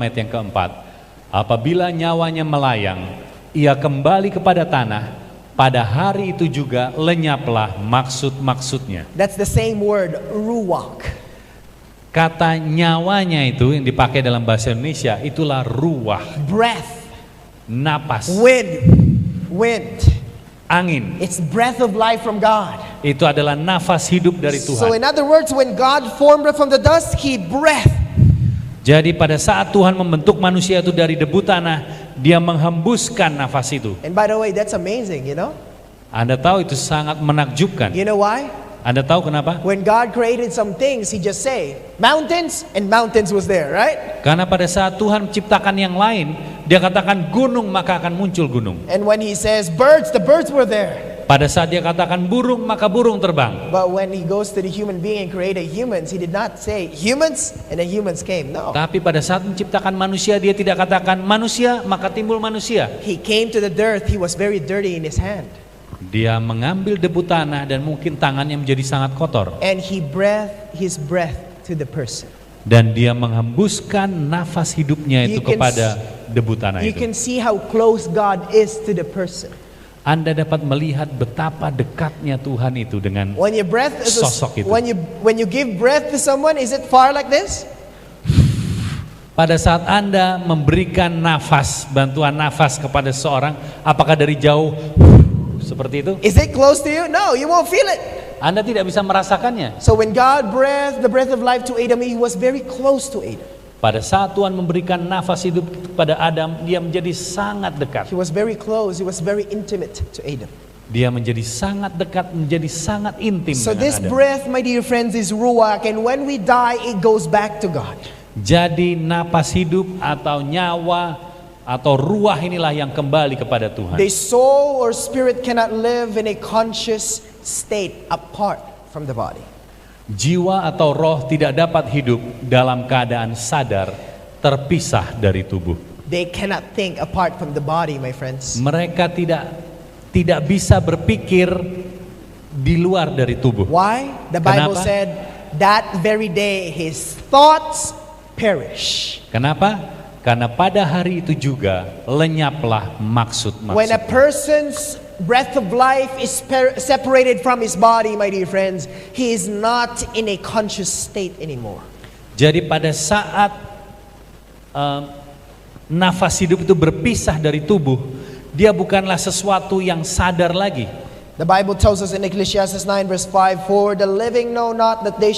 ayat yang keempat, apabila nyawanya melayang, ia kembali kepada tanah, pada hari itu juga lenyaplah maksud-maksudnya. That's the same word, ruach. Kata nyawanya itu yang dipakai dalam bahasa Indonesia itulah ruah. Breath. napas, Wind. angin. It's breath of life from God. Itu adalah nafas hidup dari So Tuhan. in other words, when God formed us from the dust, He breathed. Jadi pada saat Tuhan membentuk manusia itu dari debu tanah, Dia menghembuskan nafas itu. And by the way, that's amazing, you know? Anda tahu itu sangat menakjubkan. You know why? Anda tahu kenapa? When God created some things, He just say, mountains, and mountains was there, right? Karena pada saat Tuhan menciptakan yang lain, Dia katakan gunung, maka akan muncul gunung. And when He says birds, the birds were there. Pada saat Dia katakan burung, maka burung terbang. But when He goes to the human being and created humans, He did not say humans, and the humans came. No. Tapi pada saat menciptakan manusia, Dia tidak katakan manusia, maka timbul manusia. He came to the dirt, He was very dirty in His hand. Dia mengambil debu tanah dan mungkin tangannya menjadi sangat kotor. And He breathed His breath to the person. Dan Dia menghembuskan nafas hidupnya itu You can kepada debu tanah You itu. can see how close God is to the person. Anda dapat melihat betapa dekatnya Tuhan itu dengan When you breath, sosok itu. when you give breath to someone, is it far like this? Pada saat Anda memberikan nafas, bantuan nafas kepada seseorang, apakah dari jauh seperti itu? Is it close to you? No, you won't feel it. Anda tidak bisa merasakannya. So when God breathed the breath of life to Adam, He was very close to Adam. Pada saat Tuhan memberikan nafas hidup kepada Adam, Dia menjadi sangat dekat. He was very close. He was very intimate to Adam. Dia menjadi sangat dekat, menjadi sangat intim So dengan this Adam. breath, my dear friends, is ruach, and when we die, it goes back to God. Jadi napas hidup atau nyawa atau ruah inilah yang kembali kepada Tuhan. The soul or spirit cannot live in a conscious state apart from the body. Jiwa atau roh tidak dapat hidup dalam keadaan sadar terpisah dari tubuh. They cannot think apart from the body, my friends. Mereka tidak bisa berpikir di luar dari tubuh. Why? The Bible Kenapa? said that very day his thoughts perish. Kenapa? Karena pada hari itu juga lenyaplah maksud-maksud. When a person's breath of life is separated from his body, my dear friends, he is not in a conscious state anymore. Jadi pada saat nafas hidup itu berpisah dari tubuh, dia bukanlah sesuatu yang sadar lagi. The Bible tells us in Ecclesiastes 9 verse 5, for the living know not that they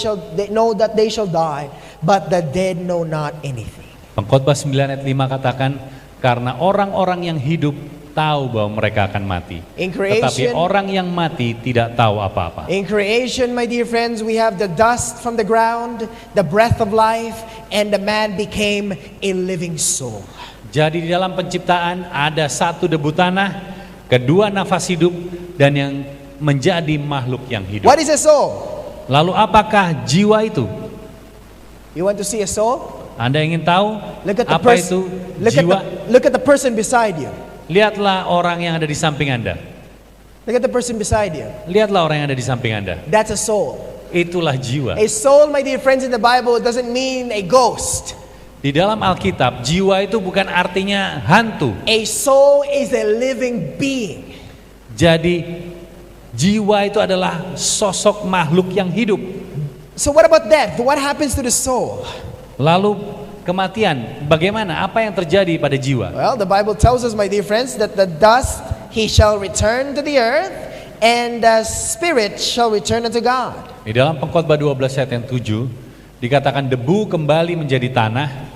shall die, but the dead know not anything. Pengkhotbah 9 ayat 5 katakan, karena orang-orang yang hidup tahu bahwa mereka akan mati. In Tetapi creation, orang yang mati tidak tahu apa-apa. in creation, my dear friends, we have the dust from the ground, the breath of life, and the man became a living soul. Jadi di dalam penciptaan ada satu debu tanah, kedua nafas hidup, dan yang menjadi makhluk yang hidup. What is a soul? Lalu apakah jiwa itu? You want to see a soul? Anda ingin tahu Look at the apa itu jiwa? look at the person beside you. Lihatlah orang yang ada di samping Anda. Look at the person beside you. Lihatlah orang yang ada di samping Anda. That's a soul. Itulah jiwa. A soul, my dear friends, in the Bible doesn't mean a ghost. Di dalam Alkitab, jiwa itu bukan artinya hantu. A soul is a living being. Jadi jiwa itu adalah sosok makhluk yang hidup. So what about death? What happens to the soul? Lalu kematian, bagaimana? Apa yang terjadi pada jiwa? Well, the Bible tells us, my dear friends, that the dust he shall return to the earth, and the spirit shall return unto God. Di dalam Pengkhotbah 12 ayat yang 7 dikatakan debu kembali menjadi tanah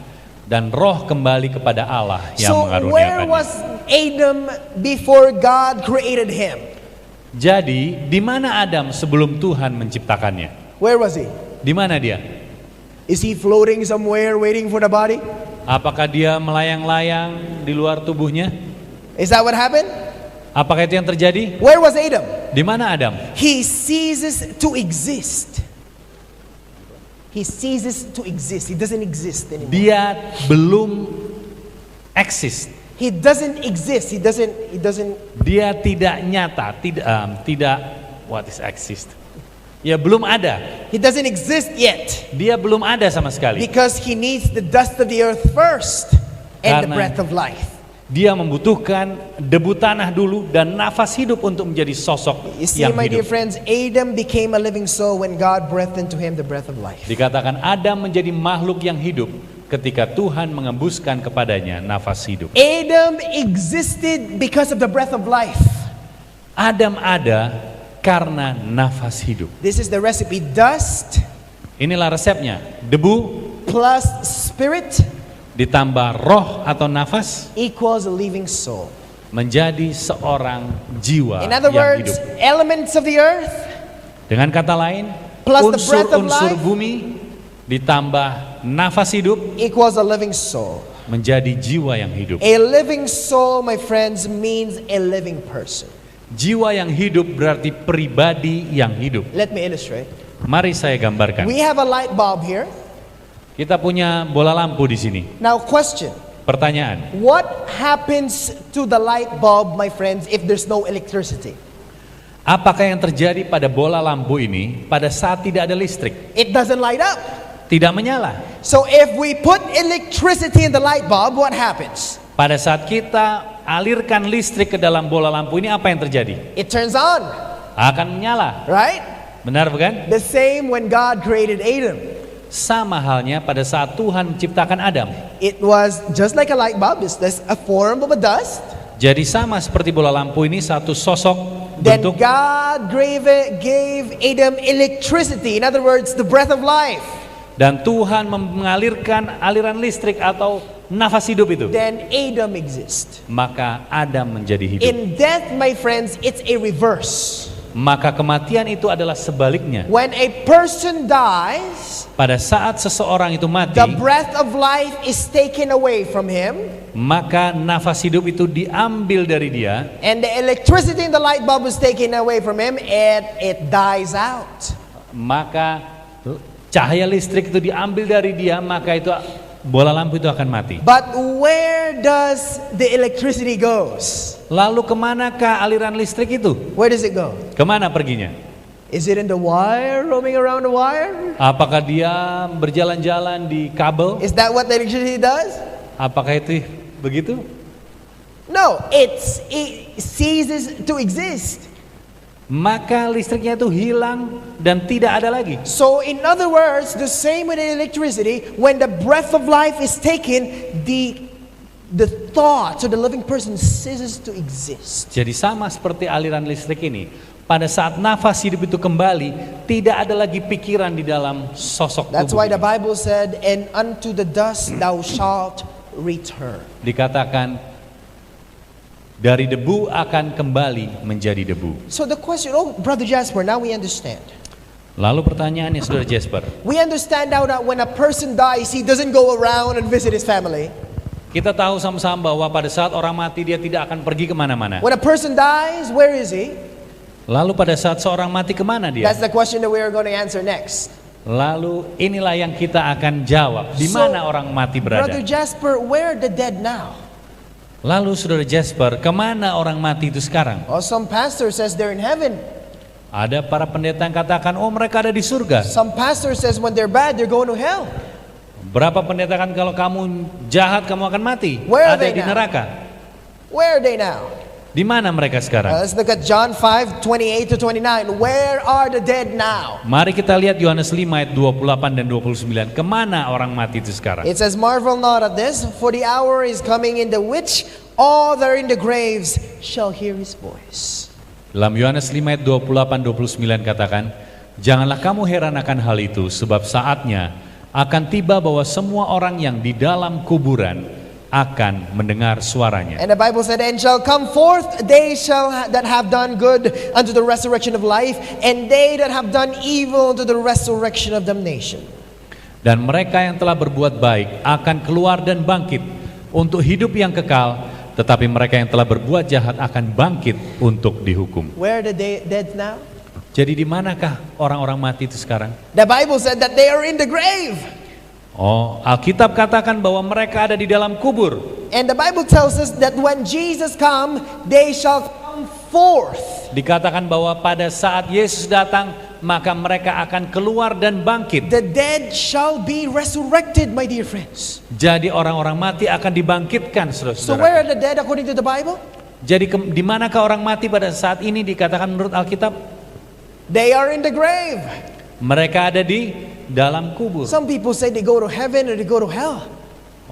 dan roh kembali kepada Allah yang So where mengaruniakannya. was Adam before God created him? Jadi di mana Adam sebelum Tuhan menciptakannya? Where was he? Di mana dia? Is he floating somewhere waiting for the body? Apakah dia melayang-layang di luar tubuhnya? Is that what happened? Apakah itu yang terjadi? Where was Adam? Di mana Adam? He ceases to exist. He ceases to exist. He doesn't exist anymore. Dia belum eksis. He doesn't exist. He doesn't. Dia tidak nyata, tidak what is exist? Ya belum ada. He doesn't exist yet Dia belum ada sama sekali. because he needs the dust of the earth first and the Karena breath of life. Dia membutuhkan debu tanah dulu dan nafas hidup untuk menjadi sosok You see, yang my dear hidup. friends, Adam became a living soul when God breathed into him the breath of life. Dikatakan Adam menjadi makhluk yang hidup ketika Tuhan mengembuskan kepadanya nafas hidup. Adam existed because of the breath of life. Adam ada karena nafas hidup. This is the recipe. Dust Inilah resepnya. Debu plus spirit ditambah roh atau nafas equals a living soul. menjadi seorang jiwa In other yang words, hidup. elements of the earth Dengan kata lain, plus the breath of unsur-unsur life bumi ditambah nafas hidup equals a living soul. menjadi jiwa yang hidup. A living soul, my friends, means a living person. Jiwa yang hidup berarti pribadi yang hidup. Let me illustrate. Mari saya gambarkan. We have a light bulb here. Kita punya bola lampu di sini. Now question, Pertanyaan, what happens to the light bulb, my friends, if there's no electricity? apakah yang terjadi pada bola lampu ini pada saat tidak ada listrik? It doesn't light up. Tidak menyala. So if we put electricity in the light bulb, what happens? Pada saat kita alirkan listrik ke dalam bola lampu ini, apa yang terjadi? It turns on, Akan menyala. right? Benar bukan? The same when God created Adam. Sama halnya pada saat Tuhan menciptakan Adam. It was just like a light bulb. It's just a form of a dust. Jadi sama seperti bola lampu ini, satu sosok Then bentuk. God gave Adam electricity. In other words, the breath of life. Dan Tuhan mengalirkan aliran listrik atau nafas hidup itu. Then Adam exists. Maka Adam menjadi hidup. In death, my friends, it's a reverse. Maka kematian itu adalah sebaliknya. When a person dies, Pada saat seseorang itu mati, the breath of life is taken away from him, maka nafas hidup itu diambil dari dia, and the electricity in the light bulb is taken away from him, and it dies out. maka cahaya listrik itu diambil dari dia, maka itu bola lampu itu akan mati. But where does the electricity goes? Lalu kemanakah aliran listrik itu? Where does it go? Kemana perginya? Is it in the wire, roaming around the wire? Apakah dia berjalan-jalan di kabel? Is that what the electricity does? Apakah itu begitu? No, it ceases to exist. Maka listriknya itu hilang dan tidak ada lagi. So in other words, the same with electricity, when the breath of life is taken, the thought, so the living person ceases to exist. Jadi sama seperti aliran listrik ini. Pada saat nafas hidup itu kembali, tidak ada lagi pikiran di dalam sosok That's tubuh why the ini. Bible said, and unto the dust thou shalt return. Dikatakan dari debu akan kembali menjadi debu. So the question, oh Brother Jasper, now we understand. Lalu pertanyaannya, Saudara Jasper, We understand now that when a person dies, he doesn't go around and visit his family. kita tahu sama-sama bahwa pada saat orang mati dia tidak akan pergi kemana-mana. When a person dies, where is he? Lalu pada saat seorang mati kemana dia? That's the question that we are going to answer next. Lalu inilah yang kita akan jawab. Di So, mana orang mati Brother berada? Jasper, where are the dead now? Lalu Saudara Jasper, kemana orang mati itu sekarang? Well, some pastor says they're in heaven. Ada para pendeta yang katakan, oh mereka ada di surga. Some pastor says when they're bad, they're going to hell. Berapa pendeta kan kalau kamu jahat kamu akan mati. Where are Ada they di now? neraka. Where are they now? Di mana mereka sekarang? Let's look at John 5:28 to 29. Where are the dead now? Mari kita lihat Yohanes 5 ayat 28 dan 29. Kemana orang mati itu sekarang? It says, marvel not at this, for the hour is coming in the which all that are in the graves shall hear his voice. Dalam Yohanes 5 ayat 28-29 katakan, janganlah kamu heran akan hal itu, sebab saatnya akan tiba bahwa semua orang yang di dalam kuburan akan mendengar suaranya. And the Bible said, and shall come forth they that have done good unto the resurrection of life, and they that have done evil unto the resurrection of damnation. Dan mereka yang telah berbuat baik akan keluar dan bangkit untuk hidup yang kekal, tetapi mereka yang telah berbuat jahat akan bangkit untuk dihukum. Where are the dead now? Jadi di manakah orang-orang mati itu sekarang? The Bible said that they are in the grave. Oh, Alkitab katakan bahwa mereka ada di dalam kubur. And the Bible tells us that when Jesus come, they shall come forth. Dikatakan bahwa pada saat Yesus datang, maka mereka akan keluar dan bangkit. The dead shall be resurrected, my dear friends. Jadi orang-orang mati akan dibangkitkan, So saudara-saudara. where are the dead according to the Bible? Jadi di manakah orang mati pada saat ini dikatakan menurut Alkitab? They are in the grave. Mereka ada di dalam kubur. Some people say they go to heaven or they go to hell.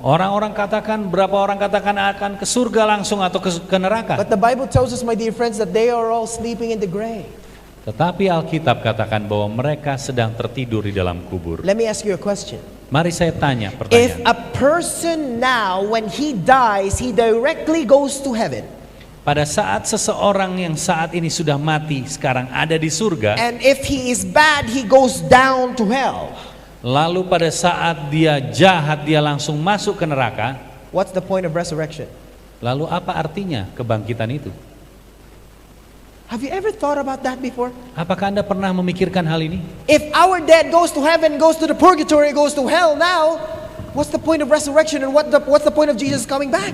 Orang-orang katakan, berapa orang katakan akan ke surga langsung atau ke neraka. But the Bible tells us, my dear friends, that they are all sleeping in the grave. Tetapi Alkitab katakan bahwa mereka sedang tertidur di dalam kubur. Let me ask you a question. Mari saya tanya If pertanyaan. a person now, when he dies, he directly goes to heaven. Pada saat seseorang yang saat ini sudah mati sekarang ada di surga, And if he is bad, he goes down to hell. lalu pada saat dia jahat dia langsung masuk ke neraka, What's the point of resurrection? lalu apa artinya kebangkitan itu? Have you ever thought about that before? Apakah Anda pernah memikirkan hal ini? If our dead goes to heaven, goes to the purgatory, goes to hell now, what's the point of resurrection and what's the point of Jesus coming back?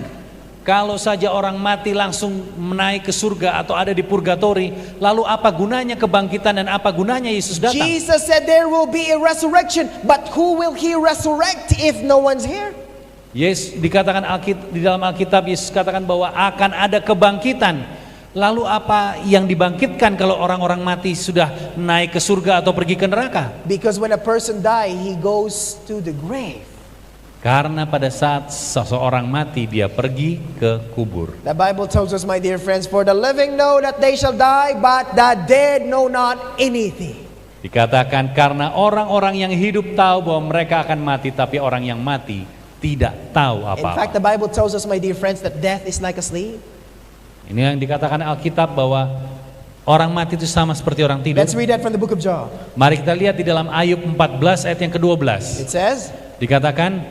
Kalau saja orang mati langsung menaik ke surga atau ada di purgatori, lalu apa gunanya kebangkitan dan apa gunanya Yesus datang? Jesus said there will be a resurrection, but who will he resurrect if no one's here? Yes, dikatakan di dalam Alkitab Yesus katakan bahwa akan ada kebangkitan. Lalu apa yang dibangkitkan kalau orang-orang mati sudah naik ke surga atau pergi ke neraka? Because when a person die, he goes to the grave. Karena pada saat seseorang mati dia pergi ke kubur. The Bible tells us, my dear friends, for the living know that they shall die, but the dead know not anything. Dikatakan karena orang-orang yang hidup tahu bahwa mereka akan mati, tapi orang yang mati tidak tahu In fact, apa-apa. the Bible tells us, my dear friends, that death is like a sleep. Ini yang dikatakan Alkitab bahwa orang mati itu sama seperti orang tidur. Let's read that from the book of Job. Mari kita lihat di dalam Ayub 14 ayat yang ke-12. It says, Dikatakan,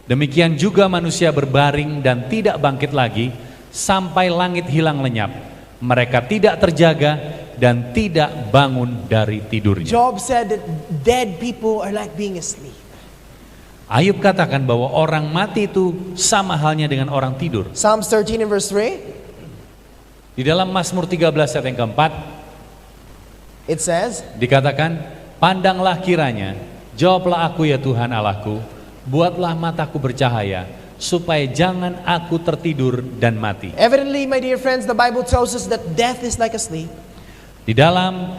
demikian juga manusia berbaring dan tidak bangkit lagi sampai langit hilang lenyap. Mereka tidak terjaga dan tidak bangun dari tidurnya. Job said that dead people are like being asleep. Ayub katakan bahwa orang mati itu sama halnya dengan orang tidur. Psalms 13 and verse 3, Di dalam Mazmur 13 ayat yang keempat it says, dikatakan, pandanglah kiranya, jawablah aku ya Tuhan Allahku, buatlah mataku bercahaya, supaya jangan aku tertidur dan mati. evidently, my dear friends, the Bible tells us that death is like a sleep. Di dalam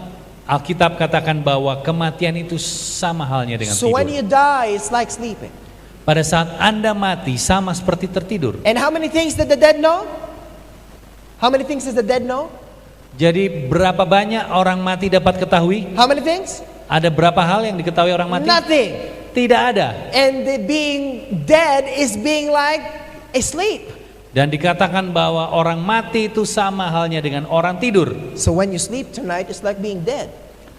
Alkitab katakan bahwa kematian itu sama halnya dengan So when you tidur. die, it's like sleeping. Pada saat Anda mati sama seperti tertidur. And how many things did the dead know? How many things does the dead know? Jadi berapa banyak orang mati dapat ketahui? How many things? Ada berapa hal yang diketahui orang mati? Nothing. Tidak ada. And the being dead is being like asleep. Dan dikatakan bahwa orang mati itu sama halnya dengan orang tidur. So when you sleep tonight, it's like being dead.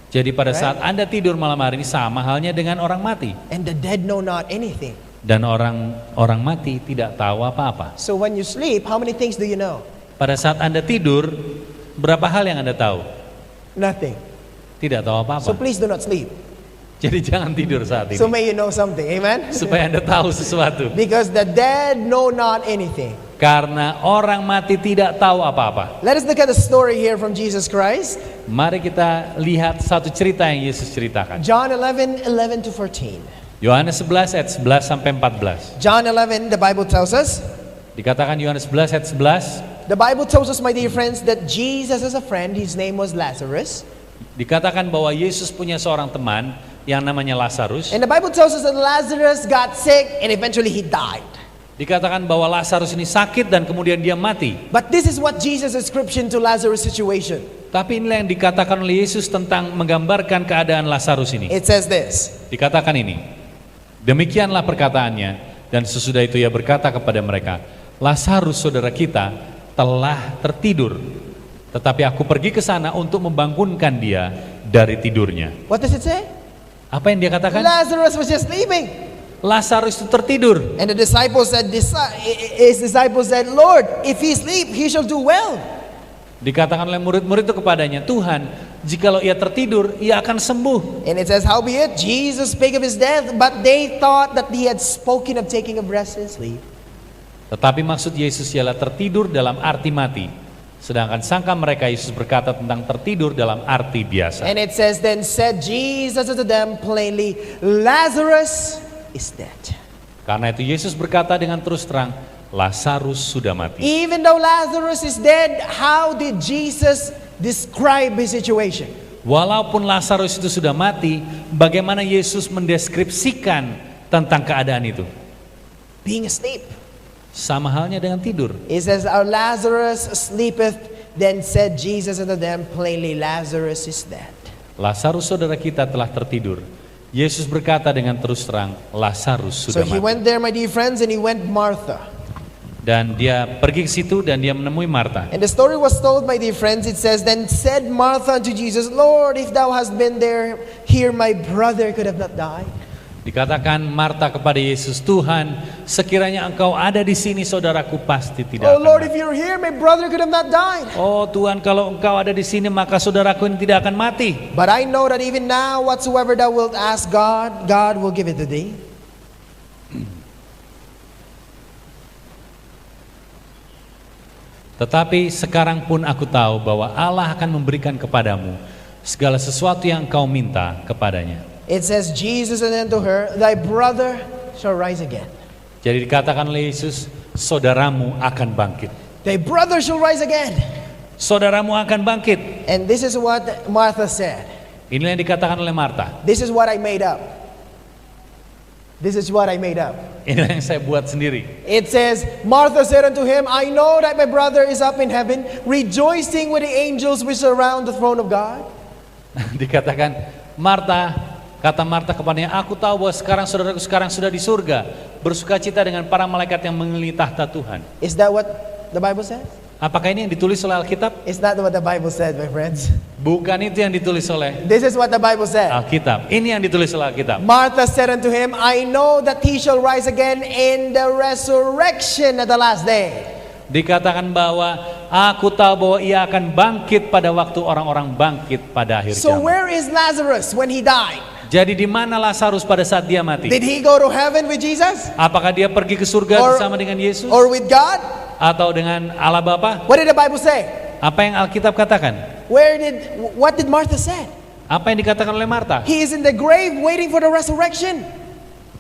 Jadi pada Right. saat Anda tidur malam hari ini sama halnya dengan orang mati. And the dead know not anything. Dan orang mati tidak tahu apa-apa. So when you sleep, how many things do you know? Pada saat Anda tidur, berapa hal yang Anda tahu? Nothing. Tidak tahu So apa-apa. please do not sleep. Jadi jangan tidur saat So ini. may you know something. Amen? Supaya Anda tahu sesuatu. Because the dead know not anything. Karena orang mati tidak tahu apa-apa. Let us look at the story here from Jesus Christ. Mari kita lihat satu cerita yang Yesus ceritakan. John 11 to 14. Yohanes 11 ayat 11 sampai 14. John 11, the Bible tells us. Dikatakan Yohanes 11 ayat 11. The Bible tells us, my dear friends, that Jesus has a friend. His name was Lazarus. Dikatakan bahwa Yesus punya seorang teman yang namanya Lazarus. And the Bible tells us that Lazarus got sick and eventually he died. Dikatakan bahwa Lazarus ini sakit dan kemudian dia mati. But this is what Jesus' description to Lazarus' situation. Tapi inilah yang dikatakan oleh Yesus tentang menggambarkan keadaan Lazarus ini. It says this. Dikatakan ini, demikianlah perkataannya, dan sesudah itu ia berkata kepada mereka, Lazarus saudara kita telah tertidur, tetapi aku pergi ke sana untuk membangunkan dia dari tidurnya. What does it say? Apa yang dia katakan? Lazarus was just sleeping. Lazarus itu tertidur. And the disciples said, his disciples said, Lord, if he sleep, he shall do well. Dikatakan oleh murid-murid itu kepadanya, Tuhan, jikalau ia tertidur, ia akan sembuh. And it says, howbeit, Jesus spake of his death, but they thought that he had spoken of taking a rest and sleep. Tetapi maksud Yesus ialah tertidur dalam arti mati. Sedangkan sangka mereka Yesus berkata tentang tertidur dalam arti biasa. And it says, then said Jesus unto them plainly, Lazarus is dead. Karena itu Yesus berkata dengan terus terang, Lazarus sudah mati. Even though Lazarus is dead, how did Jesus describe his situation? Walaupun Lazarus itu sudah mati, bagaimana Yesus mendeskripsikan tentang keadaan itu? being asleep. Sama halnya dengan tidur. It says, our Lazarus sleepeth. Then said Jesus unto them plainly, Lazarus is dead. Lazarus saudara kita telah tertidur. Yesus berkata dengan terus terang, Lazarus So sudah he mati. went there, my dear friends, and he went Martha. Dan dia pergi ke situ dan dia menemui Marta. And the story was told, my dear friends. It says, then said Martha unto Jesus, Lord, if thou hast been there, here my brother could have not died. Dikatakan Marta kepada Yesus, Tuhan, sekiranya engkau ada di sini, saudaraku pasti tidak Oh akan Lord, mati. if you're here, my brother could have not died. Oh Tuhan, kalau engkau ada di sini, maka saudaraku ini tidak akan mati. But I know that even now, whatsoever thou wilt ask God, God will give it to thee. Tetapi sekarang pun aku tahu bahwa Allah akan memberikan kepadamu segala sesuatu yang engkau minta kepadanya. It says, Jesus said unto her, thy brother shall rise again. Jadi dikatakan oleh Yesus, saudaramu akan bangkit. Thy brother shall rise again. Saudaramu akan bangkit. And this is what Martha said. Inilah yang dikatakan oleh Marta. This is what I made up. This is what I made up. Inilah yang saya buat sendiri. It says, Martha said unto him, I know that my brother is up in heaven, rejoicing with the angels which surround the throne of God. Dikatakan, Marta, kata Marta kepadanya, aku tahu bahwa saudaraku sekarang sudah di surga, bersukacita dengan para malaikat yang mengelilingi tahta Tuhan. Is that what the Bible says? Apakah ini yang ditulis oleh Alkitab? It's not what the Bible said, my friends. Bukan itu yang ditulis oleh This is what the Bible said. Alkitab. Ini yang ditulis oleh Alkitab. Martha said unto him, I know that he shall rise again in the resurrection at the last day. Dikatakan bahwa aku tahu bahwa ia akan bangkit pada waktu orang-orang bangkit pada akhir So zaman. where is Lazarus when he died? Jadi di mana Lazarus pada saat dia mati? Did he go to heaven with Jesus? Apakah dia pergi ke surga Or- bersama dengan Yesus? Or with God? Atau dengan Allah Bapa? What did the Bible say? Apa yang Alkitab katakan? What did Martha say? Apa yang dikatakan oleh Marta? He is in the grave waiting for the resurrection.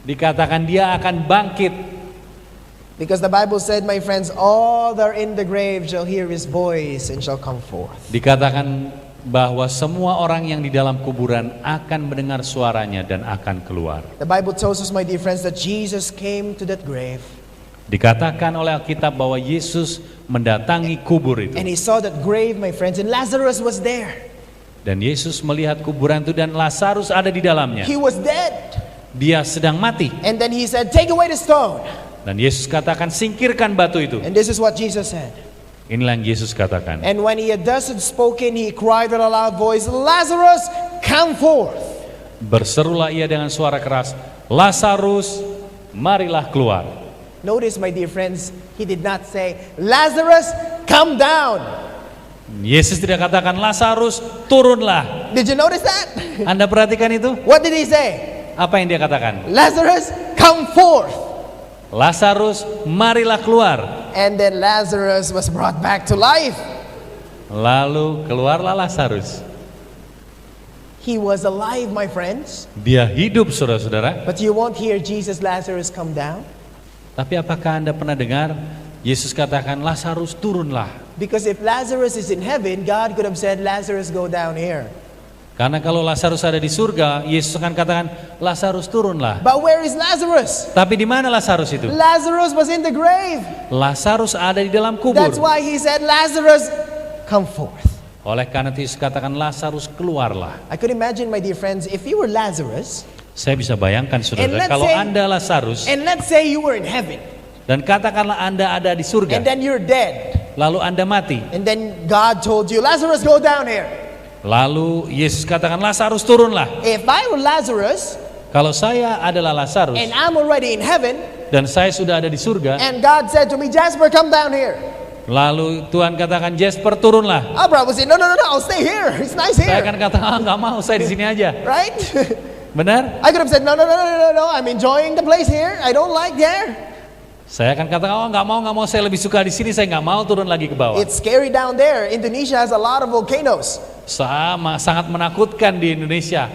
Dikatakan dia akan bangkit. Because the Bible said, my friends, all that are in the grave shall hear his voice and shall come forth. Dikatakan bahwa semua orang yang di dalam kuburan akan mendengar suaranya dan akan keluar. The Bible tells us, my dear friends, that Jesus came to that grave Dikatakan oleh Alkitab bahwa Yesus mendatangi kubur itu. and he saw that grave, my friends, and Lazarus was there. Dan Yesus melihat kuburan itu dan Lazarus ada di dalamnya. He was dead. Dia sedang mati. And then he said, take away the stone. Dan Yesus katakan, singkirkan batu itu. And this is what Jesus said. Inilah yang Yesus katakan. And when he had thus spoken, he cried with a loud voice, Lazarus, come forth. Berserulah ia dengan suara keras, Lazarus, marilah keluar. Notice, my dear friends, he did not say, Lazarus, come down. Yesus tidak katakan, Lazarus, turunlah. Did you notice that? Anda perhatikan itu? What did he say? Apa yang dia katakan? Lazarus, come forth. Lazarus, marilah keluar. And then Lazarus was brought back to life. Lalu keluarlah Lazarus. He was alive, my friends. Dia hidup, saudara-saudara. But you won't hear Jesus, Lazarus, come down. Tapi apakah Anda pernah dengar Yesus katakan, Lazarus, turunlah. Because if Lazarus is in heaven, God could have said, Lazarus, go down here. Karena kalau Lazarus ada di surga, Yesus akan katakan, Lazarus, turunlah. But where is Lazarus? Tapi di mana Lazarus itu? Lazarus was in the grave. Lazarus ada di dalam kubur. That's why he said, Lazarus, come forth. Oleh karena itu Yesus katakan, Lazarus, keluarlah. I could imagine, my dear friends, if you were Lazarus, Saya bisa bayangkan, And saudara, let's kalau say- Anda Lazarus, and let's say you were in heaven, dan katakanlah Anda ada di and surga, then you're dead, lalu Anda mati. and then God told you, Lazarus, go down here. Lalu Yesus katakan, Lazarus, turunlah. If I were Lazarus, Kalau saya adalah Lazarus, and I'm already in heaven, dan saya sudah ada di surga, and God said to me, Jasper, come down here. lalu Tuhan katakan, Jasper, turunlah. I'll probably say, no, I'll stay here. It's nice Saya here. akan katakan, nggak mau, saya di sini aja. Right? Benar? I could have said, no, I'm enjoying the place here. I don't like there. Saya akan katakan, oh nggak mau, saya lebih suka di sini, saya nggak mau turun lagi ke bawah. It's scary down there. Indonesia has a lot of volcanoes, Sangat menakutkan di Indonesia.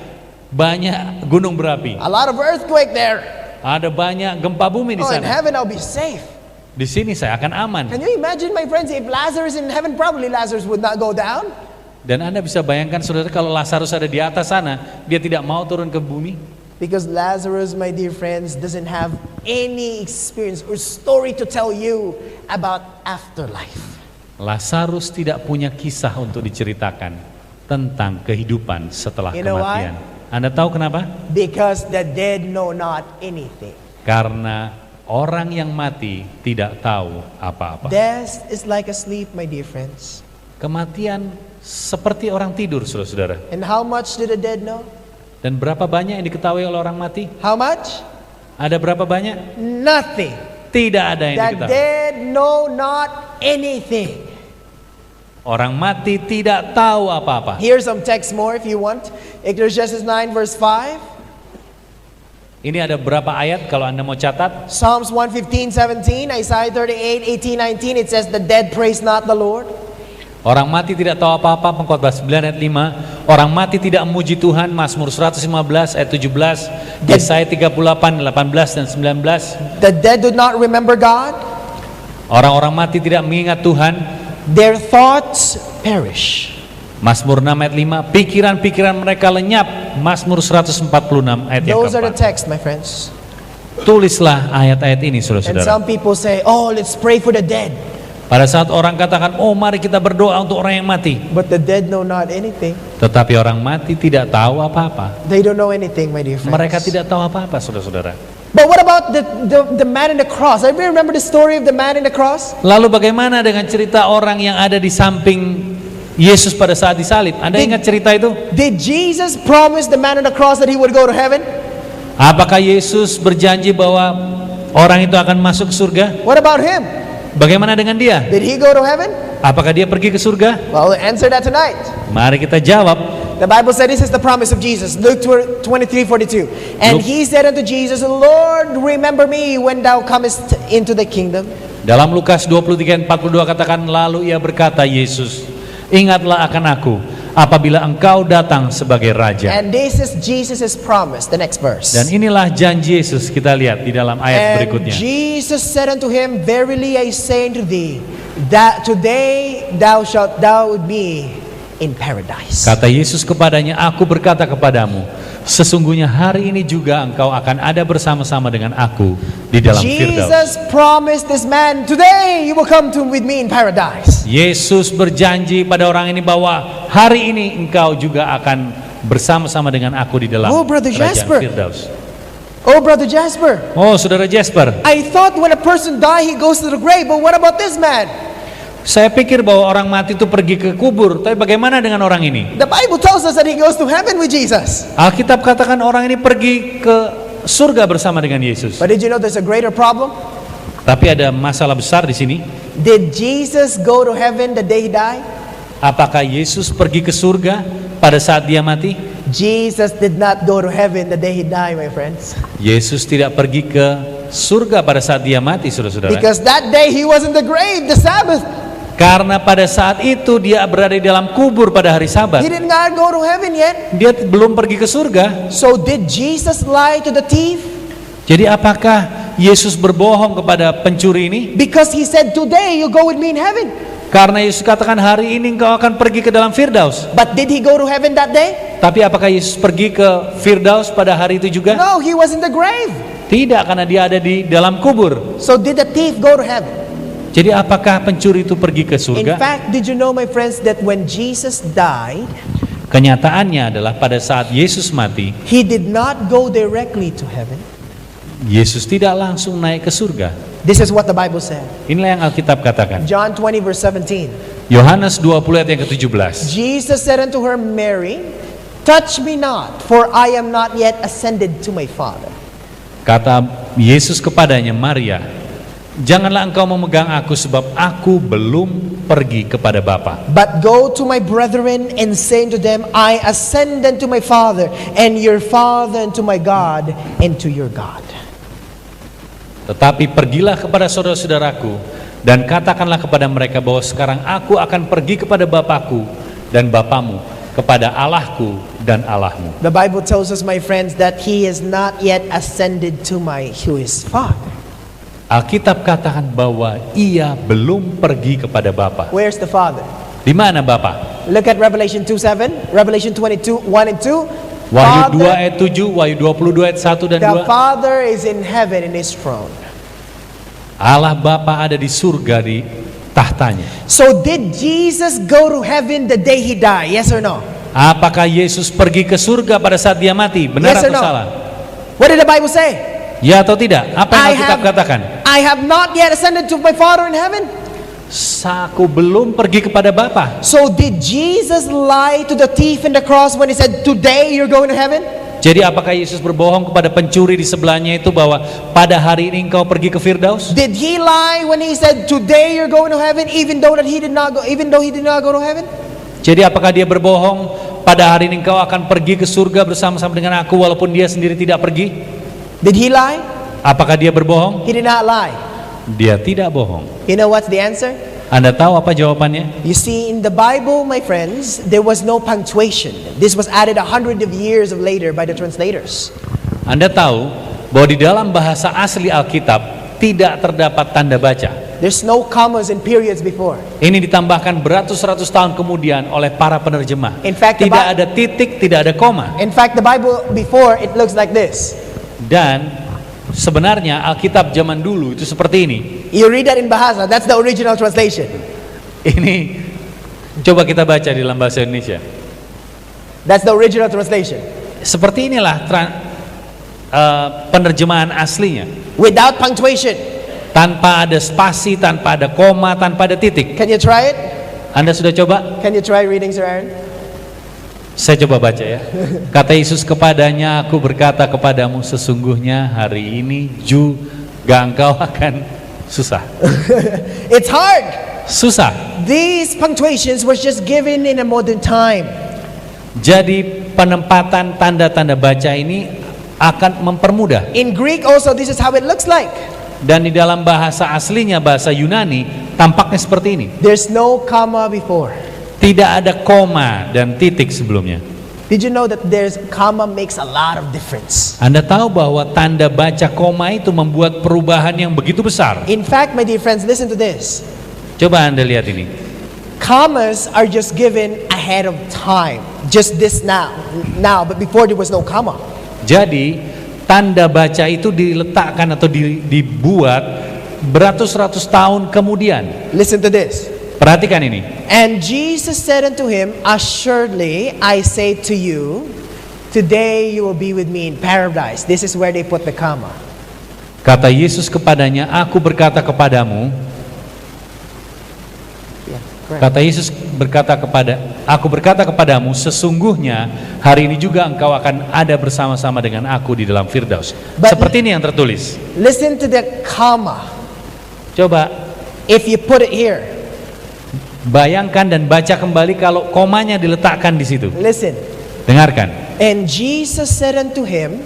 Banyak gunung berapi. a lot of earthquake there. Ada banyak gempa bumi di Oh, in sana. heaven I'll be safe. Di sini saya akan aman. Can you imagine, my friends, if Lazarus in heaven, probably Lazarus would not go down. Dan Anda bisa bayangkan, saudara, kalau Lazarus ada di atas sana, dia tidak mau turun ke bumi. Because Lazarus, my dear friends, doesn't have any experience or story to tell you about afterlife. Lazarus tidak punya kisah untuk diceritakan tentang kehidupan setelah You know kematian. Anda tahu kenapa? Because the dead know not anything. Karena orang yang mati tidak tahu apa-apa. Death is like a sleep, my dear friends. Kematian seperti orang tidur, saudara-saudara. And how much do the dead know? Dan berapa banyak yang diketahui oleh orang mati? How much? Ada berapa banyak? Nothing. Tidak ada yang The diketahui. dead know not anything. Orang mati tidak tahu apa-apa. Here's some text more if you want. Ecclesiastes 9 verse 5. Ini ada berapa ayat kalau Anda mau catat? Psalms 115:17, Isaiah 38:18-19, it says the dead praise not the Lord. Orang mati tidak tahu apa-apa, Pengkhotbah 9 ayat 5. Orang mati tidak memuji Tuhan, Mazmur 115 ayat 17, Yesaya 38, 18 dan 19. The dead do not remember God. Orang-orang mati tidak mengingat Tuhan. Their thoughts perish. Mazmur 6 ayat 5, pikiran-pikiran mereka lenyap. Mazmur 146 ayat yang Those are the keempat. texts, my friends. Tulislah ayat-ayat ini, And saudara-saudara. some people say, oh, let's pray for the dead. Pada saat orang katakan, oh mari kita berdoa untuk orang yang mati. But the dead know not anything. Tetapi orang mati tidak tahu apa-apa. They don't know anything, my dear friends. Mereka tidak tahu apa-apa, saudara-saudara. But what about the man in the cross? Everybody remember the story of the man in the cross? Lalu bagaimana dengan cerita orang yang ada di samping Yesus pada saat disalib? Anda ingat cerita itu? Did Jesus promise the man on the cross that he would go to heaven? Apakah Yesus berjanji bahwa orang itu akan masuk ke surga? What about him? Bagaimana dengan dia? Did he go to heaven? Apakah dia pergi ke surga? Well, we'll answer that tonight. Mari kita jawab. The Bible said this is the promise of Jesus. Luke 23:42. And Luke. he said unto Jesus, Lord, remember me when thou comest into the kingdom. Dalam Lukas 23:42 katakan, lalu ia berkata, Yesus, ingatlah akan aku apabila engkau datang sebagai raja. And this is Jesus' promise. The next verse. Dan inilah janji Yesus, kita lihat di dalam ayat And berikutnya. Jesus said unto him, verily I say unto thee, that today thou shalt thou be in paradise. Kata Yesus kepadanya, aku berkata kepadamu, sesungguhnya hari ini juga engkau akan ada bersama-sama dengan aku di dalam Firdaus. Jesus promised this man, today you will come with me in paradise. Yesus berjanji pada orang ini bahwa hari ini engkau juga akan bersama-sama dengan aku di dalam Oh, Brother kerajaan Jasper. Firdaus. Oh, Brother Jasper, Oh, saudara Jasper, I thought when a person die he goes to the grave, but what about this man? saya pikir bahwa orang mati itu pergi ke kubur, tapi bagaimana dengan orang ini? The Bible tells us that he goes to heaven with Jesus. Alkitab katakan orang ini pergi ke surga bersama dengan Yesus. But did you know there's a greater problem? Tapi ada masalah besar di sini. Did Jesus go to heaven the day he died? Apakah Yesus pergi ke surga pada saat dia mati? Jesus did not go to heaven the day he died, my friends. Yesus tidak pergi ke surga pada saat dia mati, saudara-saudara. Because that day he was in the grave, the Sabbath. Karena pada saat itu dia berada di dalam kubur pada hari Sabat. He did not go to heaven yet. Dia belum pergi ke surga. So did Jesus lie to the thief? Jadi apakah Yesus berbohong kepada pencuri ini? Because he said, today you go with me in heaven. Karena Yesus katakan hari ini engkau akan pergi ke dalam Firdaus. But did he go to heaven that day? Tapi apakah Yesus pergi ke Firdaus pada hari itu juga? No, he was in the grave. Tidak, karena dia ada di dalam kubur. So did the thief go to heaven? Jadi apakah pencuri itu pergi ke In surga? fact, did you know, my friends, that when Jesus died, Kenyataannya adalah pada saat Yesus mati, he did not go directly to heaven. Yesus tidak langsung naik ke surga. This is what the Bible said. Inilah yang Alkitab katakan. John 20 verse 17. Yohanes 20 ayat yang ke-17. Jesus said unto her, Mary, touch me not, for I am not yet ascended to my Father. Kata Yesus kepadanya, Maria, janganlah engkau memegang aku sebab aku belum pergi kepada Bapa. But go to my brethren and say unto them, I ascend unto my Father and your Father, and to my God and to your God. Tetapi pergilah kepada saudara-saudaraku dan katakanlah kepada mereka bahwa sekarang aku akan pergi kepada Bapakku dan Bapamu, kepada Allahku dan Allahmu. The Bible tells us, my friends, that he is not yet ascended to his Father. Alkitab katakan bahwa ia belum pergi kepada Bapa. Where's the Father? Di mana Bapa? Look at Revelation 2:7, Revelation 22:1 and 2. Wahyu 2 Father, ayat 7, Wahyu 22 ayat 1 dan the 2. Father is in heaven in his throne. Allah Bapa ada di surga di tahtanya. So did Jesus go to heaven the day he died? Yes or no? Apakah Yesus pergi ke surga pada saat dia mati? Benar Yes or atau no? salah? What did the Bible say? Ya atau tidak? Apa yang Alkitab katakan? I have not yet ascended to my Father in heaven. Aku belum pergi kepada Bapa. So did Jesus lie to the thief in the cross when he said, today you're going to heaven? Jadi apakah Yesus berbohong kepada pencuri di sebelahnya itu bahwa pada hari ini engkau pergi ke Firdaus? Did he lie when he said, today you're going to heaven, even though he did not go to heaven? Jadi apakah dia berbohong pada hari ini engkau akan pergi ke surga bersama-sama dengan aku walaupun dia sendiri tidak pergi? Did he lie? Apakah dia berbohong? He did not lie. Dia tidak bohong. You know what's the answer? Anda tahu apa jawabannya? You see, in the Bible, my friends, there was no punctuation. This was added 100 of years of later by the translators. Anda tahu bahwa di dalam bahasa asli Alkitab tidak terdapat tanda baca. There's no commas and periods before. Ini ditambahkan beratus-ratus tahun kemudian oleh para penerjemah. In fact, Tidak ada titik, tidak ada koma. In fact, the Bible before, it looks like this. Dan sebenarnya Alkitab zaman dulu itu seperti ini. You read that in Bahasa, that's the original translation. Ini coba kita baca di dalam bahasa Indonesia. That's the original translation. Seperti inilah penerjemahan aslinya. Without punctuation. Tanpa ada spasi, tanpa ada koma, tanpa ada titik. Can you try it? Anda sudah coba? Can you try reading, Sir Aaron? Saya coba baca ya. Kata Yesus kepadanya, aku berkata kepadamu sesungguhnya hari ini juga engkau akan susah. It's hard. Susah. These punctuations was just given in a modern time. Jadi penempatan tanda-tanda baca ini akan mempermudah. In Greek also, this is how it looks like. Dan di dalam bahasa aslinya, bahasa Yunani, tampaknya seperti ini. There's no comma before. Tidak ada koma dan titik sebelumnya. Did you know that there's comma makes a lot of difference? Anda tahu bahwa tanda baca koma itu membuat perubahan yang begitu besar. In fact, my dear friends, listen to this. Coba Anda lihat ini. Commas are just given ahead of time. Just this now, but before there was no comma. Jadi tanda baca itu diletakkan atau dibuat beratus-ratus tahun kemudian. Listen to this. Perhatikan ini. And Jesus said unto him, assuredly I say to you, today you will be with me in paradise. This is where they put the comma. Kata Yesus kepadanya, aku berkata kepadamu. Kata Yesus aku berkata kepadamu, sesungguhnya hari ini juga engkau akan ada bersama-sama dengan aku di dalam Firdaus. Seperti ini yang tertulis. Listen to the comma. Coba, if you put it here. Bayangkan dan baca kembali kalau komanya diletakkan di situ. Listen. Dengarkan. And Jesus said unto him,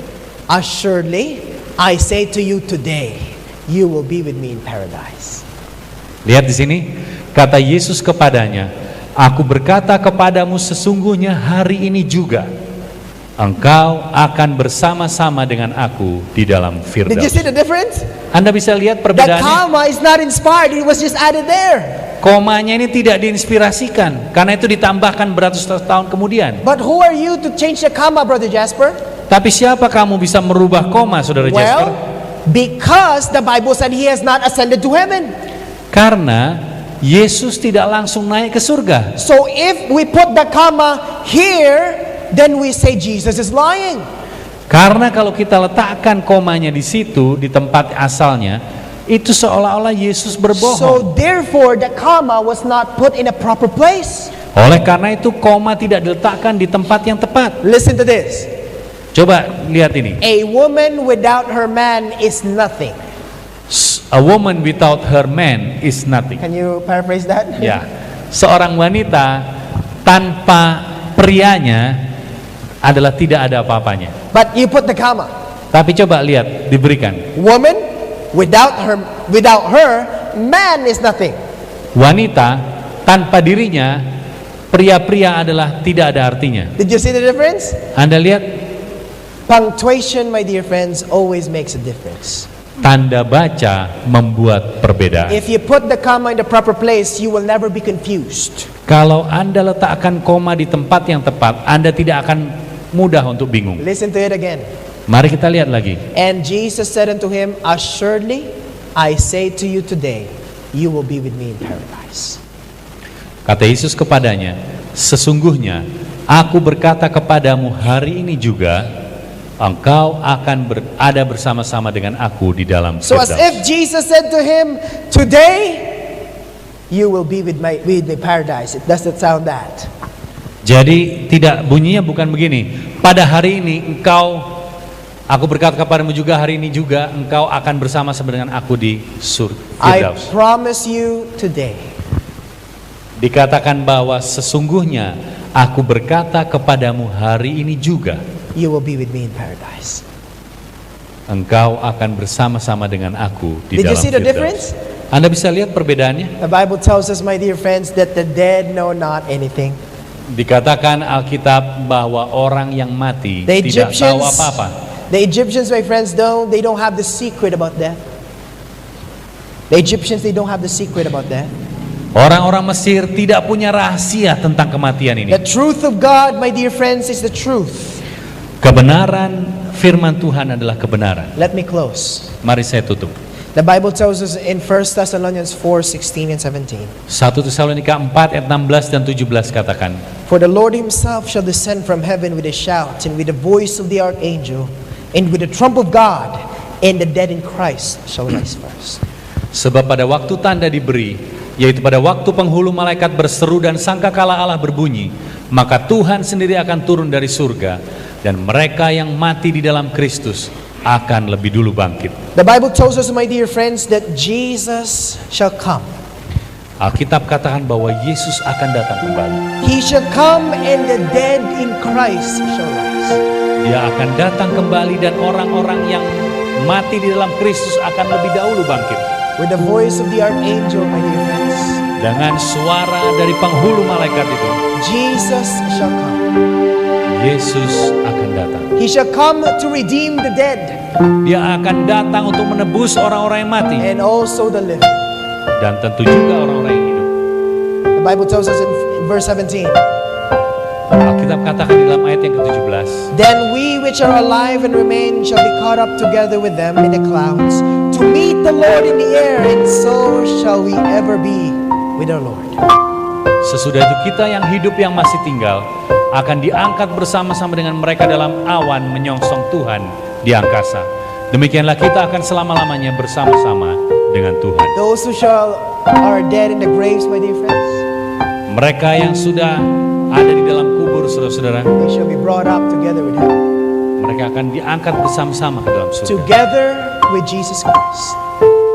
assuredly I say to you today, you will be with me in paradise. Lihat di sini. Kata Yesus kepadanya, aku berkata kepadamu sesungguhnya hari ini juga engkau akan bersama-sama dengan aku di dalam Firdaus. Did you see the difference? Anda bisa lihat The perbedaannya. comma is not inspired, it was just added there. Komanya ini tidak diinspirasikan karena itu ditambahkan beratus tahun kemudian. But who are you to change the comma, Brother Jasper? Tapi siapa kamu bisa merubah koma, Saudara Jasper? Well, because the Bible said he has not ascended to heaven. Karena Yesus tidak langsung naik ke surga. So if we put the comma here, then we say Jesus is lying. Karena kalau kita letakkan komanya di situ, di tempat asalnya, itu seolah-olah Yesus berbohong. So therefore the comma was not put in a proper place. Oleh karena itu koma tidak diletakkan di tempat yang tepat. Listen to this. Coba lihat ini. A woman without her man is nothing. A woman without her man is nothing. Can you paraphrase that? Ya, seorang wanita tanpa prianya adalah tidak ada apa-apanya. But you put the comma. Tapi coba lihat, diberikan. Woman without her man is nothing. Wanita tanpa dirinya, pria-pria adalah tidak ada artinya. Did you see the difference? Anda lihat, Punctuation, my dear friends, always makes a difference. tanda baca membuat perbedaan. If you put the comma in the proper place, you will never be confused. Kalau Anda letakkan koma di tempat yang tepat, Anda tidak akan mudah untuk bingung. Listen to it again. Mari kita lihat lagi. And Jesus said unto him, assuredly, I say to you today, you will be with me in paradise. Kata Yesus kepadanya, sesungguhnya aku berkata kepadamu hari ini juga, engkau akan berada bersama-sama dengan aku di dalam So as Firdaus. if Jesus said to him, today, you will be with me paradise. It doesn't sound that. Jadi tidak, bunyinya bukan begini. Pada hari ini aku berkata kepadamu juga hari ini juga engkau akan bersama-sama dengan aku di I Firdaus. promise you today. Dikatakan bahwa sesungguhnya aku berkata kepadamu hari ini juga You will be with me in paradise. engkau akan bersama-sama dengan aku di Did you dalam see the Firdaus. difference? Anda bisa lihat perbedaannya? The Bible tells us, my dear friends, that the dead know not anything. Dikatakan Alkitab bahwa orang yang mati The tidak tahu Egyptians, apa-apa. the Egyptians, my friends, they don't have the secret about death. The Egyptians, they don't have the secret about death. Orang-orang Mesir tidak punya rahasia tentang kematian ini. The truth of God, my dear friends, is the truth. Kebenaran firman Tuhan adalah kebenaran. Let me close. Mari saya tutup. The Bible tells us in 1 Thessalonians 4:16 and 17. 1 Tesalonika 4 ayat 16 dan 17 katakan, For the Lord himself shall descend from heaven with a shout, and with the voice of the archangel, and with the trump of God, and the dead in Christ shall rise first. sebab pada waktu tanda diberi, yaitu pada waktu penghulu malaikat berseru dan sangkakala Allah berbunyi, maka Tuhan sendiri akan turun dari surga, dan mereka yang mati di dalam Kristus akan lebih dulu bangkit. The Bible tells us, my dear friends, that Jesus shall come. Alkitab katakan bahwa Yesus akan datang kembali. He shall come, and the dead in Christ shall rise. Dia akan datang kembali dan orang-orang yang mati di dalam Kristus akan lebih dahulu bangkit. With the voice of the archangel, my dear friends, Dengan suara dari penghulu malaikat itu, Jesus shall come. Yesus akan datang. He shall come to redeem the dead Dia akan datang untuk menebus orang-orang yang mati and also the living. dan tentu juga orang-orang yang hidup. The Bible tells us in verse 17, Alkitab katakan di dalam ayat yang ke-17, Then we which are alive and remain shall be caught up together with them in the clouds to meet the Lord in the air, and so shall we ever be with our Lord. sesudah itu kita yang hidup yang masih tinggal akan diangkat bersama-sama dengan mereka dalam awan menyongsong Tuhan di angkasa. Demikianlah kita akan selama-lamanya bersama-sama dengan Tuhan. Those who are dead in the graves, my dear friends, Mereka yang sudah ada di dalam kubur, saudara-saudara, they shall be brought up together with him, mereka akan diangkat bersama-sama ke dalam surga, together with Jesus Christ.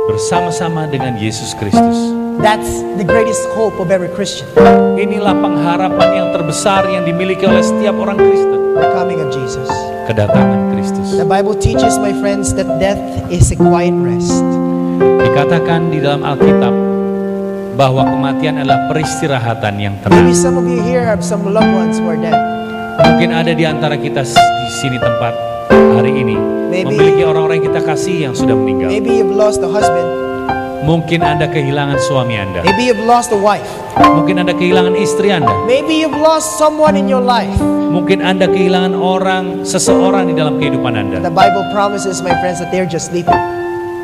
bersama-sama dengan Yesus Kristus. That's the greatest hope of every Christian, Inilah pengharapan yang terbesar yang dimiliki oleh setiap orang Kristen. the coming of Jesus. Kedatangan Kristus. The Bible teaches, my friends, that death is a quiet rest. Dikatakan di dalam Alkitab bahwa kematian adalah peristirahatan yang Maybe tenang. some of you here have some loved ones who are dead. Mungkin ada di antara kita di sini tempat hari ini Maybe- memiliki orang-orang yang kita kasih yang sudah meninggal. Maybe you've lost a husband. Mungkin Anda kehilangan suami Anda. Maybe you've lost a wife. Mungkin Anda kehilangan istri Anda. Maybe you've lost someone in your life. Mungkin Anda kehilangan seseorang di dalam kehidupan Anda. The Bible promises, my friends, that they're just sleeping.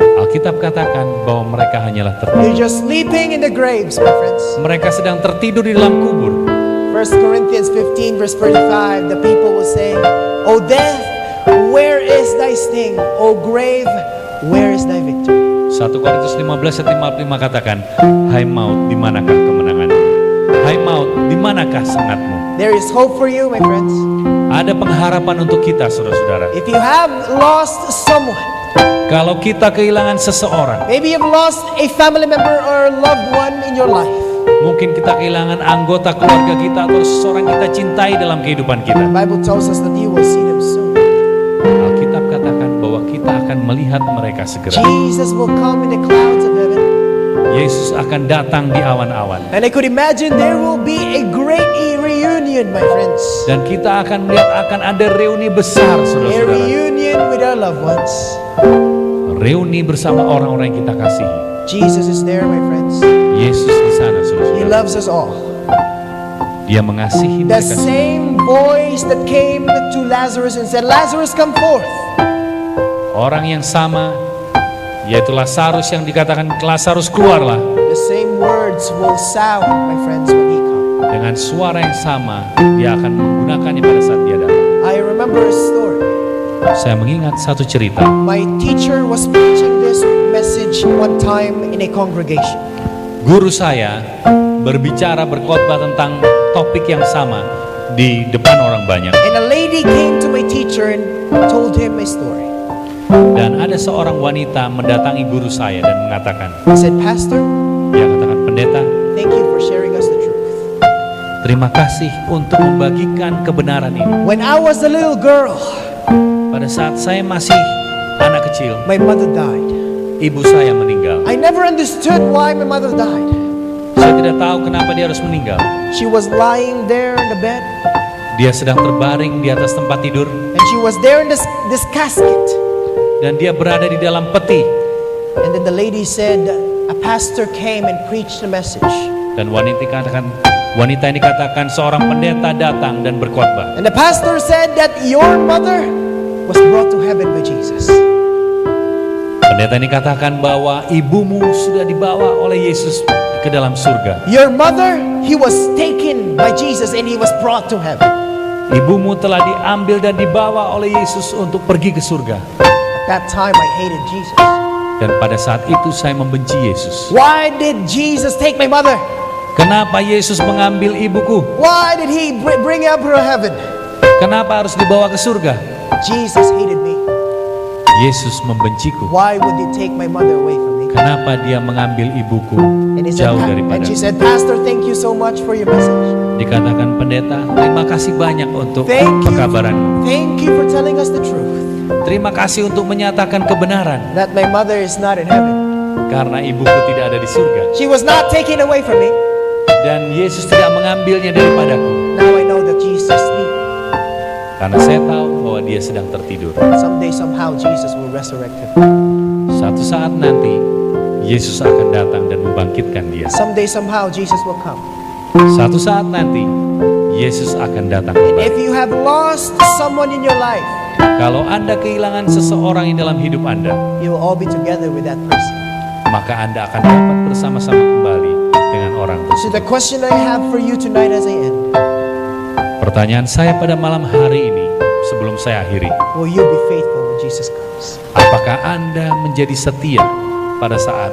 Alkitab katakan bahwa mereka hanyalah They're tertidur. just sleeping in the graves, my friends. Mereka sedang tertidur di dalam kubur. 1 Corinthians 15 verse 35, the people will say, O death, where is thy sting? O grave, where is thy victory? 1 Korintus 15 ayat 55 katakan, hai maut, di manakah kemenanganmu? Hai maut, di manakah sengatmu? There is hope for you, my friends. Ada pengharapan untuk kita, saudara-saudara. If you have lost someone, Kalau kita kehilangan seseorang, maybe you've lost a family member or a loved one in your life. mungkin kita kehilangan anggota keluarga kita atau seseorang kita cintai dalam kehidupan The kita. Bible tells us that you will see them soon. Alkitab katakan bahwa kita akan melihat mereka segera. Jesus will come in the clouds of heaven. Yesus akan datang di awan-awan. And I could imagine there will be a great reunion, my friends. Dan kita akan melihat akan ada reuni besar, A saudara-saudara. reunion with our loved ones. Reuni bersama orang-orang yang kita kasihi. Jesus is there, my friends. Yesus di sana, He saudara-saudara. loves us all. Dia mengasihi The mereka. same voice that came to Lazarus and said, Lazarus, come forth. Orang yang sama, yaitu Lazarus yang dikatakan Lazarus keluarlah. The same words will sound, my friends, when he comes. Dengan suara yang sama, dia akan menggunakannya pada saat dia datang. I remember a story. Saya mengingat satu cerita. My teacher was preaching this message one time in a congregation. Guru saya berkhotbah tentang topik yang sama di depan orang banyak. And a lady came to my teacher and told him a story. Dan ada seorang wanita mendatangi guru saya dan mengatakan, He said, Pastor, dia katakan, pendeta, thank you for sharing us the truth. terima kasih untuk membagikan kebenaran ini. When I was a little girl, Pada saat saya masih anak kecil, my mother died. ibu saya meninggal. I never understood why my mother died. Saya tidak tahu kenapa dia harus meninggal. She was lying there in the bed, Dia sedang terbaring di atas tempat tidur, and she was there in this casket. dan dia berada di dalam peti. And then the lady said, a pastor came and preached a message. Dan wanita ini katakan seorang pendeta datang dan berkhotbah. And the pastor said that your mother was brought to heaven by Jesus. Pendeta ini katakan bahwa ibumu sudah dibawa oleh Yesus ke dalam surga. Your mother, he was taken by Jesus and he was brought to heaven. Ibumu telah diambil dan dibawa oleh Yesus untuk pergi ke surga. At that time I hated Jesus. Dan pada saat itu saya membenci Yesus. Why did Jesus take my mother? Kenapa Yesus mengambil ibuku? Why did he bring up her heaven? Kenapa harus dibawa ke surga? Jesus hated me. Yesus membenciku. Why would he take my mother away from me? Kenapa dia mengambil ibuku And he said, jauh and daripada? she said, Pastor, thank you so much for your message. Dikatakan pendeta, terima kasih banyak untuk Thank pekabaranmu. you for telling us the truth. Terima kasih untuk menyatakan kebenaran. That my mother is not in heaven. Karena ibuku tidak ada di surga. She was not taken away from me. Dan Yesus tidak mengambilnya daripadaku. Now I know that Jesus sleep. Karena saya tahu bahwa dia sedang tertidur. Someday, somehow, Jesus will resurrect him. Suatu saat nanti, Yesus akan datang dan membangkitkan dia. Someday, somehow, Jesus will come. Suatu saat nanti, Yesus akan datang And kembali. if you have lost someone in your life, Kalau Anda kehilangan seseorang di dalam hidup Anda, you will all be together with that person. maka Anda akan dapat bersama-sama kembali dengan orang So tersebut. the question I have for you tonight as I end, Pertanyaan saya pada malam hari ini, sebelum saya akhiri, will you be faithful when Jesus comes? apakah Anda menjadi setia pada saat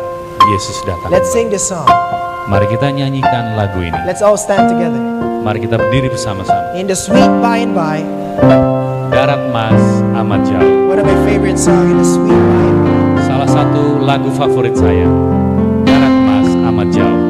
Yesus datang? Let's sing this song. Mari kita nyanyikan lagu ini. Let's all stand together. Mari kita berdiri bersama-sama. In the sweet by and by, Darat Mas amat jauh. one of my favorite songs in the sweet by and by. Salah satu lagu favorit saya, Darat Mas amat jauh.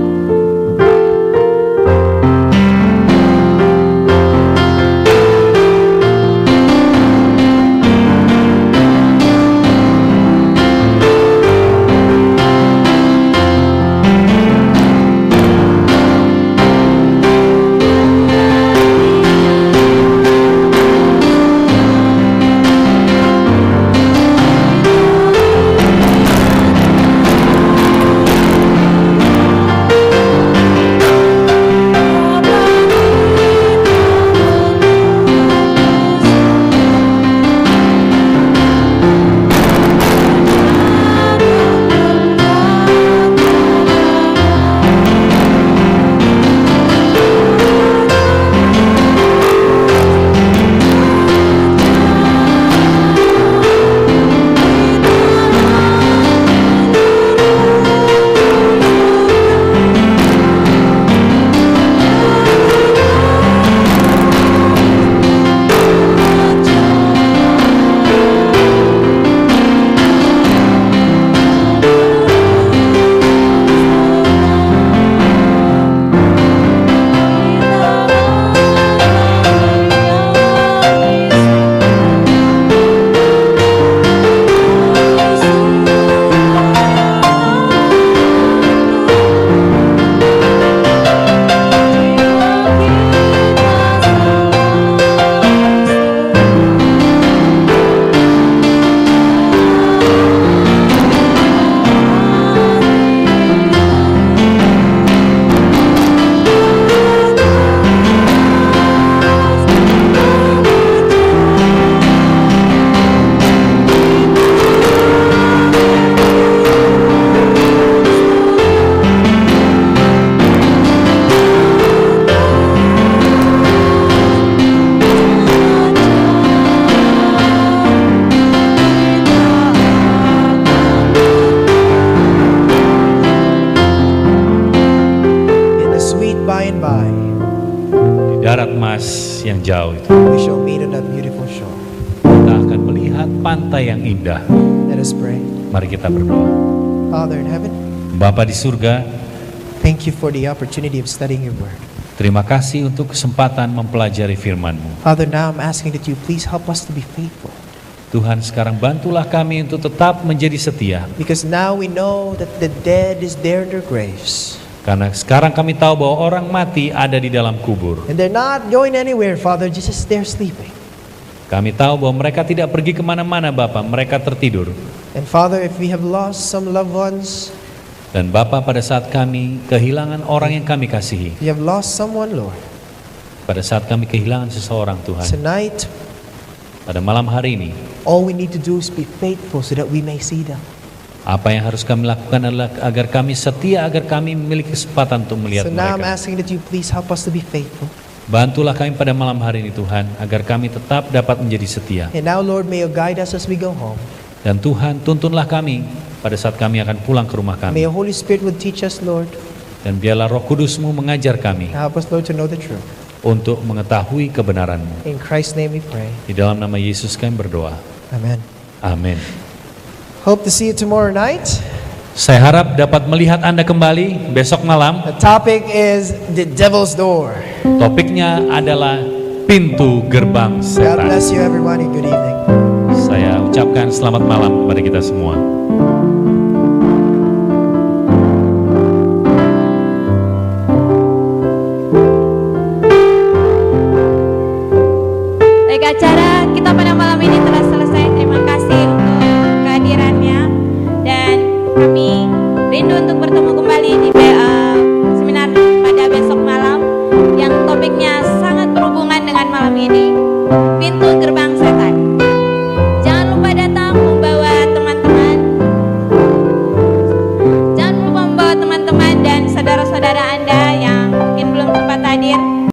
yang jauh itu, we shall meet on that beautiful shore. kita akan melihat pantai yang indah. Let us pray. Mari kita berdoa. Father in heaven, Bapa di surga, thank you for the opportunity of studying your word. terima kasih untuk kesempatan mempelajari firman-Mu. Father, now I'm asking that you please help us to be faithful. Tuhan, sekarang bantulah kami untuk tetap menjadi setia. Because now we know that the dead is there in their graves. Karena sekarang kami tahu bahwa orang mati ada di dalam kubur. And they're not going anywhere, Father, just as they're sleeping. Kami tahu bahwa mereka tidak pergi kemana-mana, Bapa. Mereka tertidur. And Father, if we have lost some loved ones, Dan Bapa, pada saat kami kehilangan orang yang kami kasihi, we have lost someone, Lord. pada saat kami kehilangan seseorang, Tuhan, Tonight, pada malam hari ini, all we need to do is be faithful so that we may see them. apa yang harus kami lakukan adalah agar kami setia, agar kami memiliki kesempatan untuk melihat So now I'm mereka. asking that you please help us to be faithful. Bantulah kami pada malam hari ini, Tuhan, agar kami tetap dapat menjadi setia. And now, Lord, may you guide us as we go home. Dan Tuhan, tuntunlah kami pada saat kami akan pulang ke rumah May kami. your Holy Spirit would teach us, Lord. Dan biarlah Roh Kudus-Mu mengajar kami Help us, Lord, to know the truth. untuk mengetahui kebenaran-Mu. In Christ's name we pray. Di dalam nama Yesus kami berdoa. Amen. Amin. Hope to see you tomorrow night. Saya harap dapat melihat Anda kembali besok malam. The topic is the devil's door. Topiknya adalah pintu gerbang God setan. bless you, everybody. Good evening. Saya ucapkan selamat malam kepada kita semua.